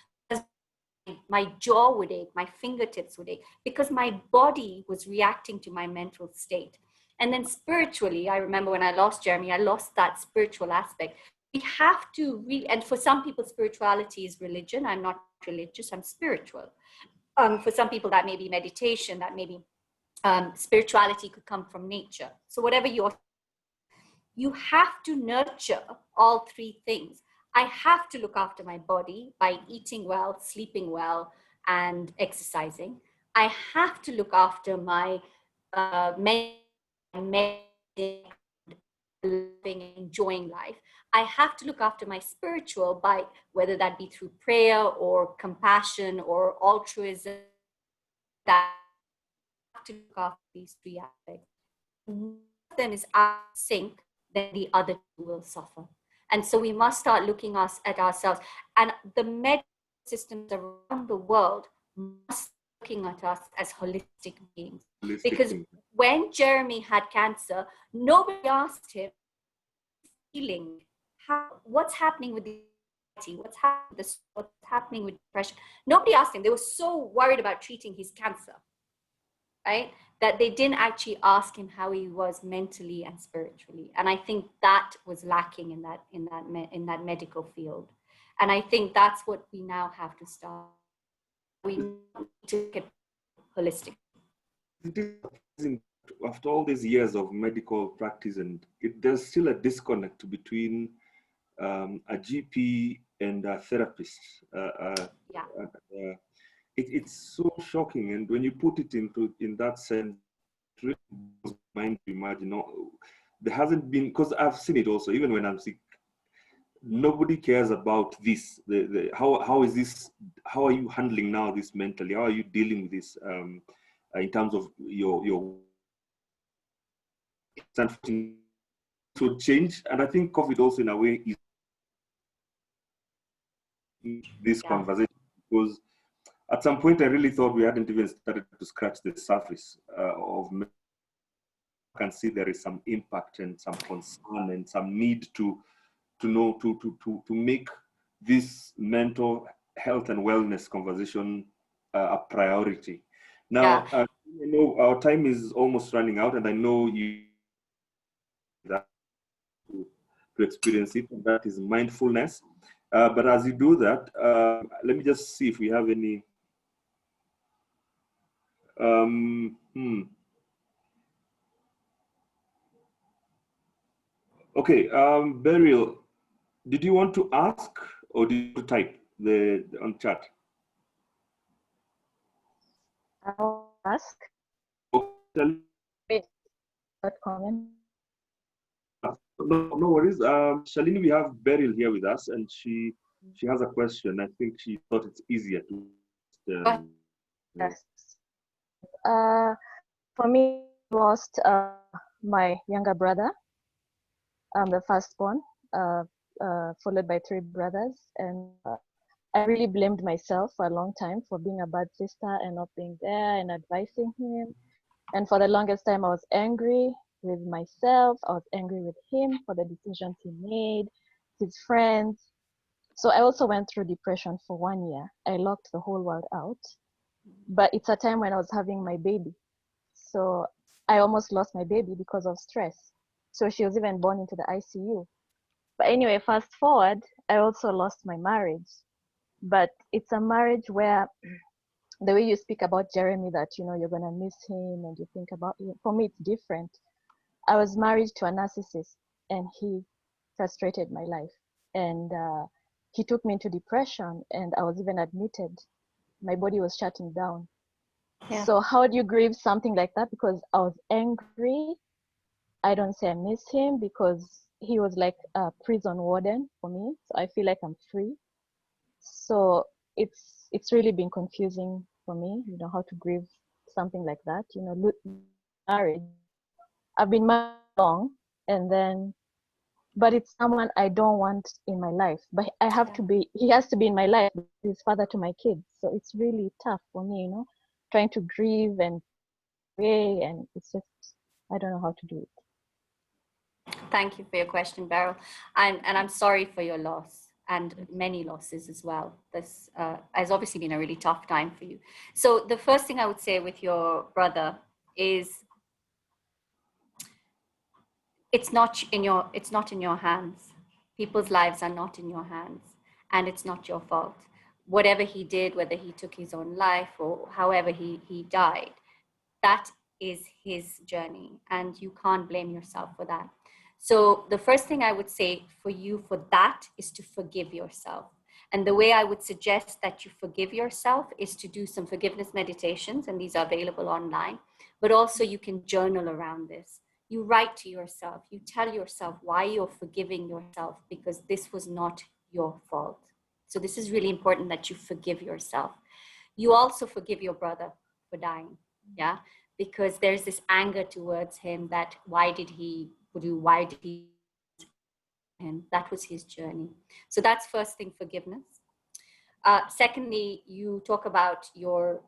My jaw would ache, my fingertips would ache, because my body was reacting to my mental state. And then spiritually, I remember when I lost Jeremy, I lost that spiritual aspect. We have to really, and for some people, spirituality is religion. I'm not religious, I'm spiritual. For some people, that may be meditation, that may be spirituality could come from nature. So whatever you have to nurture all three things. I have to look after my body by eating well, sleeping well, and exercising. I have to look after my living, enjoying life. I have to look after my spiritual by whether that be through prayer or compassion or altruism. That I have to look after these three aspects. One of them is out of sync, then the other two will suffer. And so we must start looking at ourselves. And the medical systems around the world must be looking at us as holistic beings. Because when Jeremy had cancer, nobody asked him, healing, what's happening with the anxiety, what's happening with depression. Nobody asked him. They were so worried about treating his cancer, right, that they didn't actually ask him how he was mentally and spiritually. And I think that was lacking in that medical field. And I think that's what we now have to start. We need to get holistic. It is surprising, after all these years of medical practice, and there's still a disconnect between a GP and a therapist. It's so shocking, and when you put it in that sense, it really blows my mind to imagine. There hasn't been, because I've seen it also, even when I'm sick, nobody cares about this. How is this? How are you handling now this mentally? How are you dealing with this in terms of your to change? And I think COVID also, in a way, is this conversation, because at some point I really thought we hadn't even started to scratch the surface of. Can see there is some impact and some concern and some need to make this mental health and wellness conversation a priority. Now, I know our time is almost running out, and I know you that to experience it, and that is mindfulness. But as you do that, let me just see if we have any. Um, hmm. Okay, Beryl, did you want to ask or did you type the on chat? I'll ask. Okay, Wait, what comment? no, no worries. Shalini, we have Beryl here with us, and she has a question. I think she thought it's easier to. Yes. Uh, for me, I lost my younger brother. I'm the firstborn, followed by three brothers, and I really blamed myself for a long time for being a bad sister and not being there and advising him. And for the longest time, I was angry with myself. I was angry with him for the decisions he made, his friends. So I also went through depression for 1 year. I locked the whole world out. But it's a time when I was having my baby. So I almost lost my baby because of stress. So she was even born into the ICU. But anyway, fast forward, I also lost my marriage. But it's a marriage where the way you speak about Jeremy, that you're gonna miss him and you think about him. For me, it's different. I was married to a narcissist, and he frustrated my life, and he took me into depression, and I was even admitted. My body was shutting down. Yeah. So how do you grieve something like that? Because I was angry. I don't say I miss him because he was like a prison warden for me. So I feel like I'm free. So it's really been confusing for me, how to grieve something like that. Marriage. I've been married long, and then, but it's someone I don't want in my life. But I have to be. He has to be in my life. He's father to my kids, so it's really tough for me, trying to grieve and pray, and it's just I don't know how to do it. Thank you for your question, Beryl. And I'm sorry for your loss and many losses as well. This has obviously been a really tough time for you. So the first thing I would say with your brother is it's not in your hands. People's lives are not in your hands, and it's not your fault. Whatever he did, whether he took his own life or however he died, that is his journey, and you can't blame yourself for that. So the first thing I would say for you for that is to forgive yourself. And the way I would suggest that you forgive yourself is to do some forgiveness meditations, and these are available online, but also you can journal around this. You write to yourself, you tell yourself why you're forgiving yourself, because this was not your fault. So this is really important that you forgive yourself. You also forgive your brother for dying, yeah? Because there's this anger towards him that why did he him? That was his journey. So that's first thing, forgiveness. Secondly, you talk about your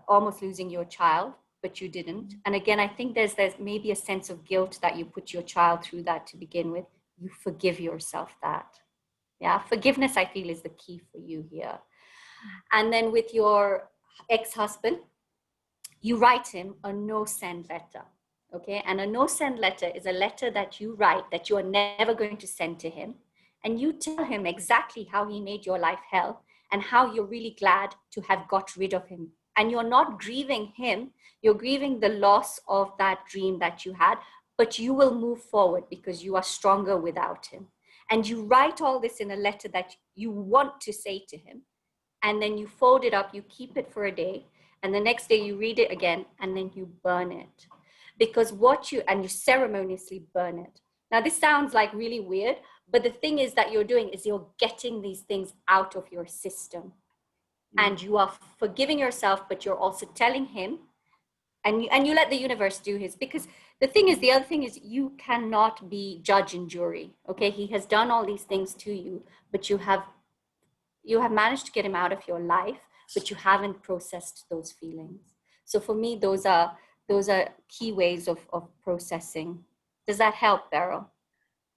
almost losing your child, but you didn't. And again, I think there's maybe a sense of guilt that you put your child through that to begin with. You forgive yourself that. Yeah, forgiveness, I feel, is the key for you here. And then with your ex-husband, you write him a no-send letter. Okay, and a no-send letter is a letter that you write that you are never going to send to him. And you tell him exactly how he made your life hell and how you're really glad to have got rid of him. And you're not grieving him, you're grieving the loss of that dream that you had, but you will move forward because you are stronger without him. And you write all this in a letter that you want to say to him. And then you fold it up, you keep it for a day, and the next day you read it again, and then you burn it. Because you ceremoniously burn it. Now, this sounds like really weird, but the thing is that you're doing is you're getting these things out of your system. And you are forgiving yourself, but you're also telling him, and you let the universe do his, because the other thing is you cannot be judge and jury. Okay, he has done all these things to you, but you have managed to get him out of your life, but you haven't processed those feelings. So for me, those are key ways of processing. Does that help, Beryl?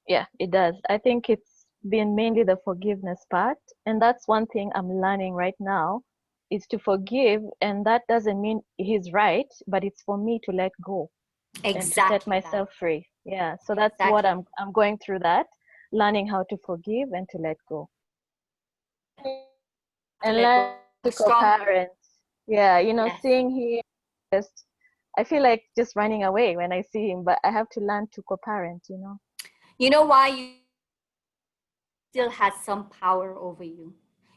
Yeah, it does. I think it's been mainly the forgiveness part, and that's one thing I'm learning right now. is to forgive, and that doesn't mean he's right, but it's for me to let go and to set Exactly that. myself free. Yeah, so that's what Exactly. I'm going through, that learning how to forgive and to let go To and let learn go to strong. co-parent. Yeah, Yes. seeing him, just I feel like just running away when I see him, but I have to learn to co-parent. You know why you still has some power over you.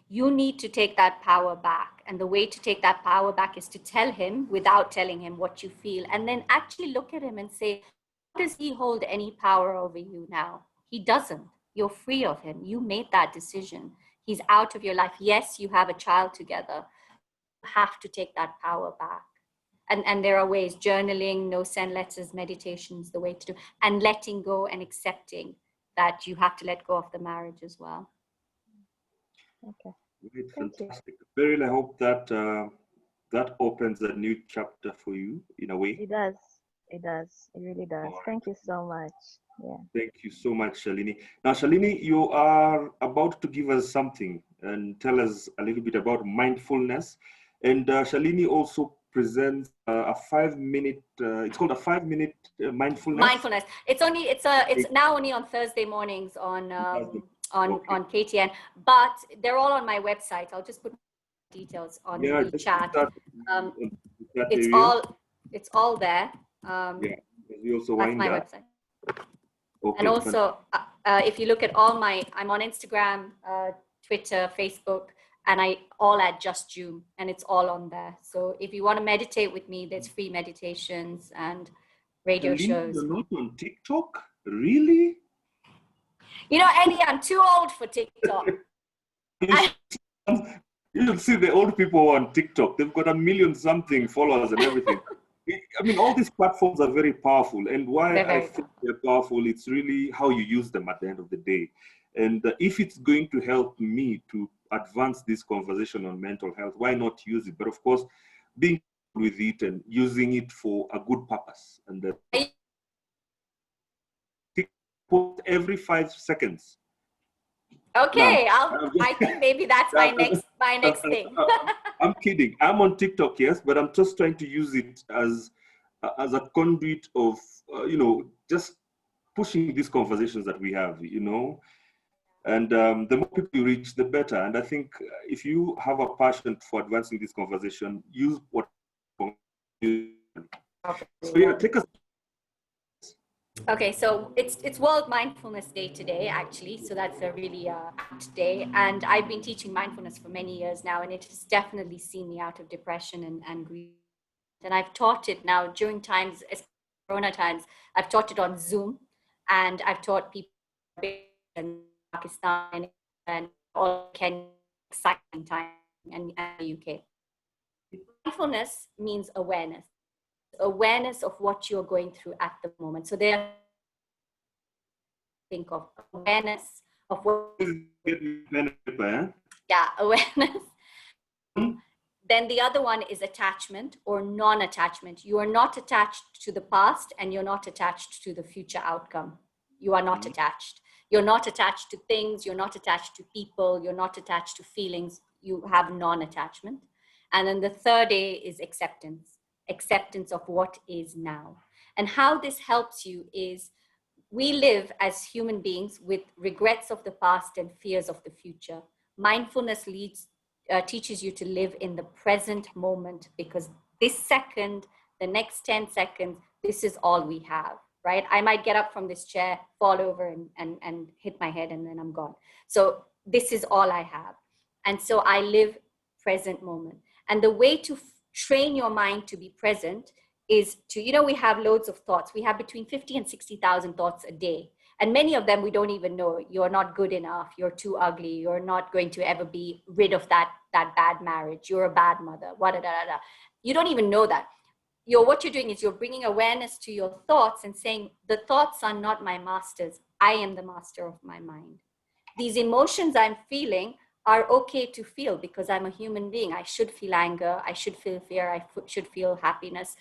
You need to take that power back. And the way to take that power back is to tell him without telling him what you feel. And then actually look at him and say, does he hold any power over you now? He doesn't. You're free of him. You made that decision. He's out of your life. Yes, you have a child together. You have to take that power back. And there are ways, journaling, no send letters, meditations, the way to do, and letting go and accepting that you have to let go of the marriage as well. Okay. Great, Thank you. fantastic. Beryl, I hope that that opens a new chapter for you in a way. It does. It does. It really does. All right. Thank you so much. Yeah. Thank you so much, Shalini. Now, Shalini, you are about to give us something and tell us a little bit about mindfulness. And Shalini also presents a 5 minute, it's called a 5 minute mindfulness. Mindfulness. It's now only on Thursday mornings on Okay. KTN, but they're all on my website. I'll just put details on Yeah, the just chat. that, Um, that it's area. all there. Yeah, we also That's wind my that. website. Okay, And also, if you look at I'm on Instagram, Twitter, Facebook, and I all at Just June, and it's all on there. So if you want to meditate with me, there's free meditations and radio Shalini, shows. you're not on TikTok? Really? You know, Eddie, I'm too old for TikTok. You should see the old people on TikTok. They've got 1 million something followers and everything. I mean, all these platforms are very powerful. And why They're I very think powerful. they're powerful, it's really how you use them at the end of the day. And if it's going to help me to advance this conversation on mental health, why not use it? But of course, being with it and using it for a good purpose. And post every 5 seconds. Okay, No, I think maybe that's my next thing. I'm kidding. I'm on TikTok, yes, but I'm just trying to use it as a conduit of, just pushing these conversations that we have. And the more people you reach, the better. And I think if you have a passion for advancing this conversation, use what. So yeah, take us. Okay, so it's World Mindfulness Day today, actually. So that's a really apt day. And I've been teaching mindfulness for many years now, and it has definitely seen me out of depression and grief. And I've taught it now during times, especially Corona times. I've taught it on Zoom, and I've taught people in Pakistan and all Kenya, exciting time, and the UK. Mindfulness means awareness of what you're going through at the moment. So there, think of awareness of what. Yeah, awareness. Then the other one is attachment or non-attachment. You are not attached to the past and you're not attached to the future outcome. You are not attached. You're not attached to things. You're not attached to people. You're not attached to feelings. You have non-attachment. And then the third A is acceptance of what is now. And how this helps you is we live as human beings with regrets of the past and fears of the future. Mindfulness teaches you to live in the present moment, because this second, the next 10 seconds, this is all we have, right? I might get up from this chair, fall over and hit my head, and then I'm gone. So this is all I have. And so I live present moment. And the way to train your mind to be present is to, we have loads of thoughts. We have between 50 and 60,000 thoughts a day. And many of them we don't even know. You're not good enough. You're too ugly. You're not going to ever be rid of that bad marriage. You're a bad mother. You don't even know that. What you're doing is you're bringing awareness to your thoughts and saying, the thoughts are not my masters. I am the master of my mind. These emotions I'm feeling are okay to feel because I'm a human being. I should feel anger. I should feel fear. I should feel happiness.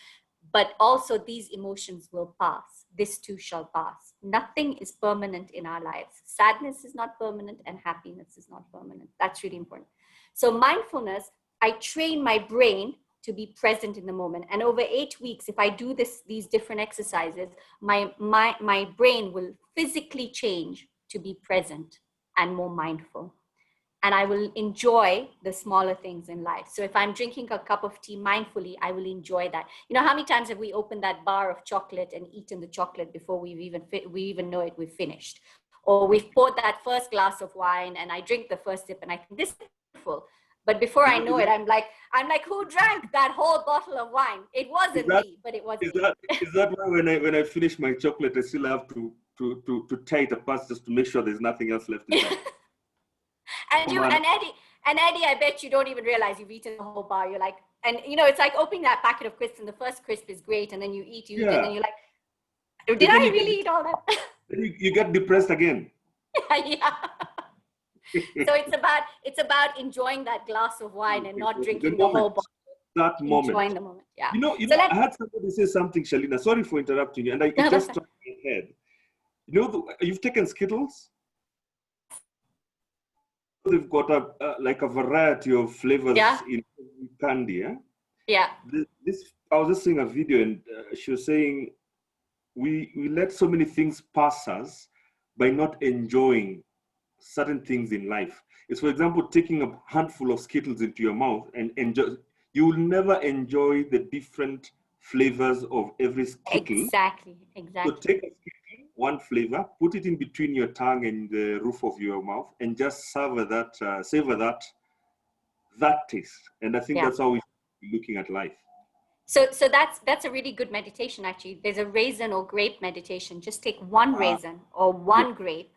But also these emotions will pass. This too shall pass. Nothing is permanent in our lives. Sadness is not permanent and happiness is not permanent. That's really important. So mindfulness I train my brain to be present in the moment. And over 8 weeks, if I do these different exercises, my brain will physically change to be present and more mindful. And I will enjoy the smaller things in life. So if I'm drinking a cup of tea mindfully, I will enjoy that. You know, how many times have we opened that bar of chocolate and eaten the chocolate before we even know it, we've finished? Or we've poured that first glass of wine and I drink the first sip and I think this is beautiful. But before I know it, I'm like, who drank that whole bottle of wine? It wasn't me, but it was me. Is that why when I finish my chocolate, I still have to tie it apart just to make sure there's nothing else left in there? And Eddie, I bet you don't even realize you've eaten the whole bar. You're like, and you know, it's like opening that packet of crisps and the first crisp is great. And then you eat, and then you're like, did I really eat all that? Then you get depressed again. Yeah. So it's about enjoying that glass of wine and not drinking the whole bottle. That moment. Enjoying the moment. Yeah. You know, I had somebody say something, Shalina. Sorry for interrupting you. And it just struck my head. You know, you've taken Skittles? They've got a variety of flavors in candy. Yeah. I was just seeing a video and she was saying we let so many things pass us by not enjoying certain things in life. It's, for example, taking a handful of Skittles into your mouth and enjoy. You will never enjoy the different flavors of every Skittle. Exactly. So take a Skittle, one flavor, put it in between your tongue and the roof of your mouth, and just savor that taste. And I think that's how we should be looking at life. So that's a really good meditation, actually. There's a raisin or grape meditation. Just take one raisin or one grape,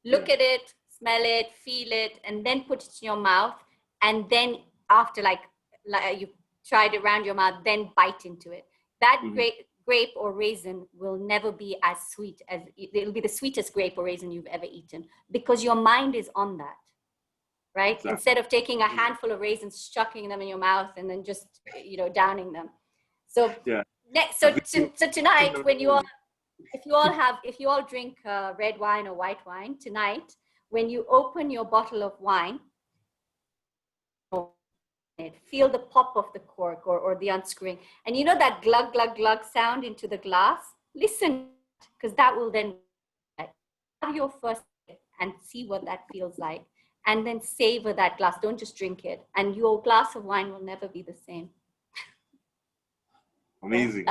look at it, smell it, feel it, and then put it in your mouth. And then after like you tried it around your mouth, then bite into it. That grape or raisin will never be as sweet as, it'll be the sweetest grape or raisin you've ever eaten, because your mind is on that. Right? Exactly. Instead of taking a handful of raisins, chucking them in your mouth and then just, downing them. So so tonight, when if you all drink red wine or white wine tonight, when you open your bottle of wine, feel the pop of the cork or the unscrewing, and you know that glug glug glug sound into the glass. Listen, because that will then have your first sip and see what that feels like, and then savor that glass. Don't just drink it, and your glass of wine will never be the same. Amazing.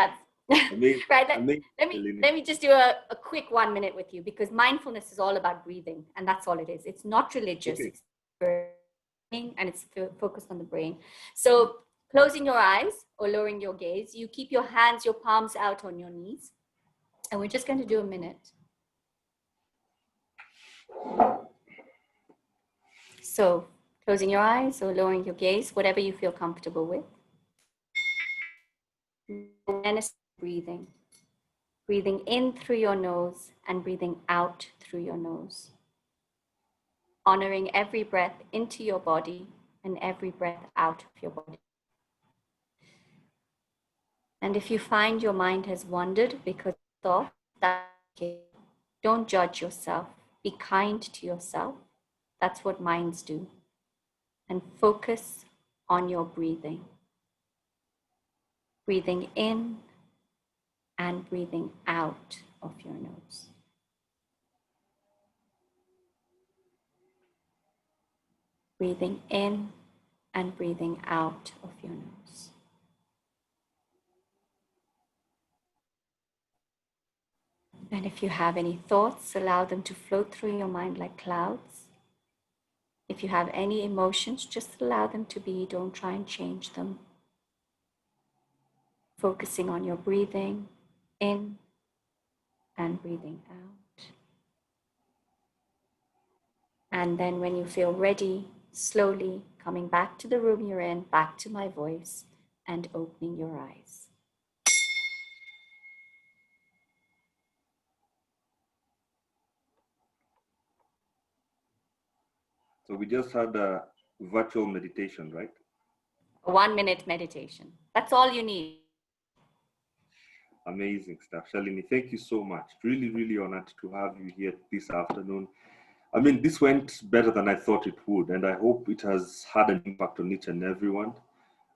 Amazing. Right. Let me just do a quick 1 minute with you, because mindfulness is all about breathing, and that's all it is. It's not religious. It's and it's focused on the brain. So closing your eyes or lowering your gaze, you keep your palms out on your knees, and we're just going to do a minute. So closing your eyes or lowering your gaze, whatever you feel comfortable with. And breathing. Breathing in through your nose and breathing out through your nose. Honoring every breath into your body and every breath out of your body. And if you find your mind has wandered because of thought, that's okay. Don't judge yourself. Be kind to yourself. That's what minds do. And focus on your breathing. Breathing in and breathing out of your nose. Breathing in and breathing out of your nose. And if you have any thoughts, allow them to float through your mind like clouds. If you have any emotions, just allow them to be. Don't try and change them. Focusing on your breathing in and breathing out. And then when you feel ready, slowly coming back to the room you're in, back to my voice, and opening your eyes. So we just had a virtual meditation, right? A 1 minute meditation. That's all you need. Amazing stuff. Shalini, thank you so much. Really, really honored to have you here this afternoon. I mean, this went better than I thought it would, and I hope it has had an impact on each and everyone.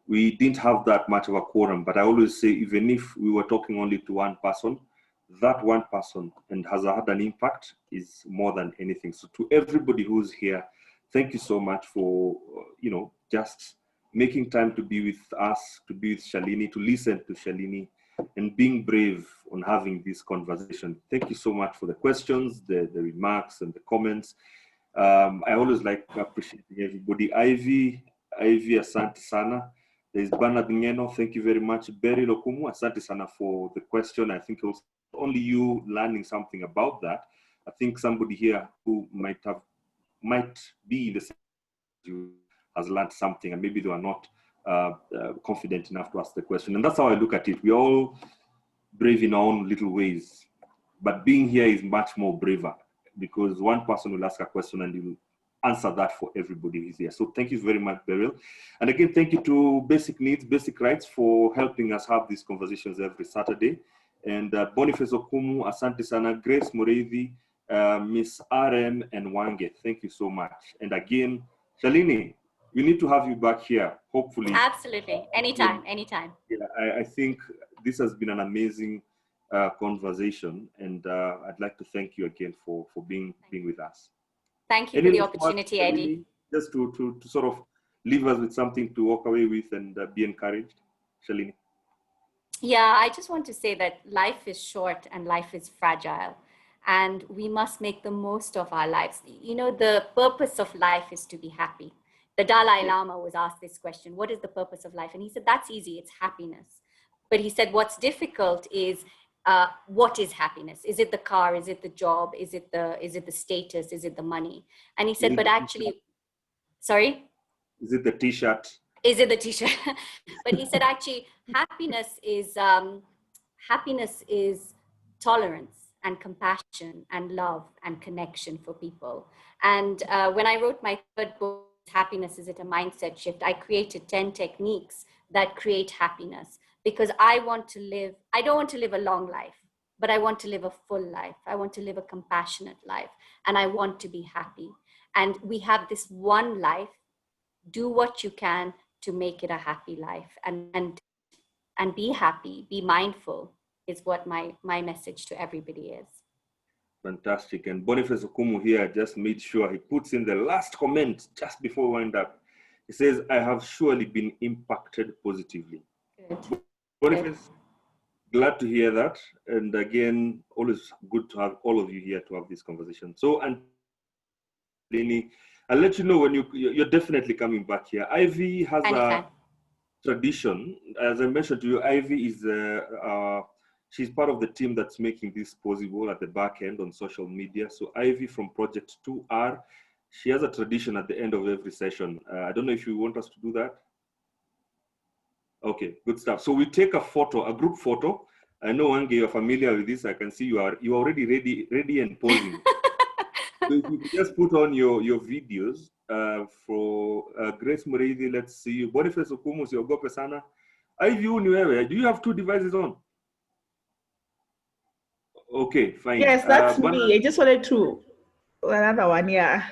We didn't have that much of a quorum, but I always say, even if we were talking only to one person, that one person and has had an impact is more than anything. So to everybody who's here, thank you so much for, just making time to be with us, to be with Shalini, to listen to Shalini, and being brave on having this conversation. Thank you so much for the questions, the remarks, and the comments. I always like appreciating everybody. Ivy, asante sana. There's Bernard Ngeno, thank you very much. Berry Lokumu, asante sana for the question. I think it was only you learning something about that. I think somebody here who might be in the same you has learned something, and maybe they were not confident enough to ask the question. And that's how I look at it. We're all brave in our own little ways, but being here is much more braver, because one person will ask a question and you will answer that for everybody who's here. So thank you very much, Beryl. And again, thank you to Basic Needs, Basic Rights for helping us have these conversations every Saturday. And Boniface Okumu, Asante Sana, Grace Mureithi, Miss RM, and Wange. Thank you so much. And again, Shalini, we need to have you back here, hopefully. Absolutely. Anytime, anytime. Yeah, I think this has been an amazing conversation, and I'd like to thank you again for being with us. Thank you for the opportunity, Eddie. Just to sort of leave us with something to walk away with and be encouraged, Shalini. Yeah, I just want to say that life is short and life is fragile, and we must make the most of our lives. You know, the purpose of life is to be happy. The Dalai Lama was asked this question, what is the purpose of life? And he said, that's easy, it's happiness. But he said, what's difficult is what is happiness? Is it the car? Is it the job? Is it the status? Is it the money? And he said, but actually, sorry? Is it the t-shirt? Is it the t-shirt? But he said, actually, happiness is tolerance and compassion and love and connection for people. And when I wrote my third book, Happiness, Is It a Mindset Shift? I created 10 techniques that create happiness, because I don't want to live a long life, but I want to live a full life. I want to live a compassionate life, and I want to be happy. And we have this one life. Do what you can to make it a happy life, and be happy, be mindful is what my message to everybody is. Fantastic. And Boniface Okumu here just made sure he puts in the last comment just before we wind up. He says, I have surely been impacted positively. Good. Boniface, glad to hear that. And again, always good to have all of you here to have this conversation. So, and Lenny, I'll let you know when you're definitely coming back here. Ivy has a tradition. As I mentioned to you, Ivy is she's part of the team that's making this possible at the back end on social media. So Ivy from Project 2R, she has a tradition at the end of every session. I don't know if you want us to do that. Okay, good stuff. So we take a photo, a group photo. I know, Wange, you're familiar with this. I can see you're already ready and posing. So if you just put on your videos for Grace Mureithi, let's see you. Boniface Okumu, siogope sana. Ivy, do you have 2 devices on? Okay, fine. Yes, that's me. I just wanted to another one, yeah.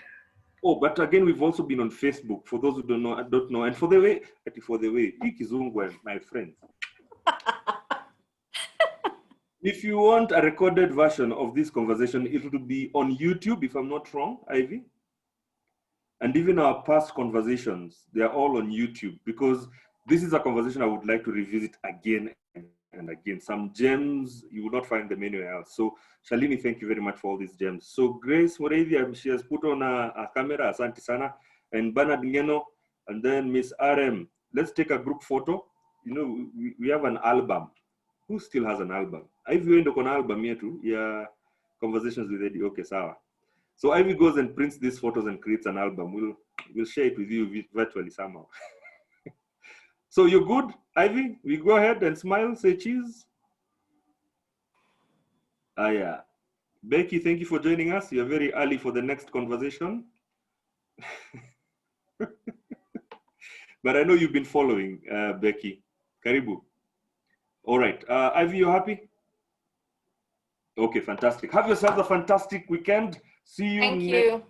Oh, but again, we've also been on Facebook. For those who don't know, and for the way, Ikizungwe, my friends. If you want a recorded version of this conversation, it will be on YouTube, if I'm not wrong, Ivy. And even our past conversations, they are all on YouTube, because this is a conversation I would like to revisit again and again. Some gems, you will not find them anywhere else. So, Shalini, thank you very much for all these gems. So, Grace Mureithi, she has put on a camera, asante sana, and Bernard Ngeno, and then Miss RM. Let's take a group photo. You know, we have an album. Who still has an album? Ivy went on album here too. Yeah, Conversations with Eddie. Okay, sawa. So Ivy goes and prints these photos and creates an album. We'll share it with you virtually somehow. So you're good, Ivy? We go ahead and smile, say cheese. Yeah. Becky, thank you for joining us. You're very early for the next conversation. But I know you've been following, Becky. Karibu. All right. Ivy, you happy? Okay, fantastic. Have yourself a fantastic weekend. See you. Thank you.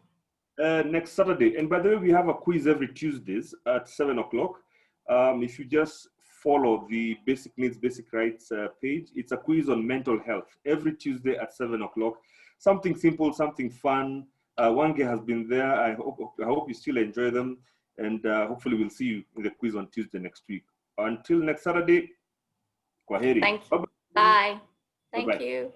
Next Saturday. And by the way, we have a quiz every Tuesdays at 7 o'clock. If you just follow the Basic Needs, Basic Rights page, it's a quiz on mental health every Tuesday at 7 o'clock. Something simple, something fun. Wange has been there. I hope you still enjoy them. And hopefully we'll see you in the quiz on Tuesday next week. Until next Saturday, kwaheri. Thank you. Bye-bye. Bye. Thank Bye-bye. you.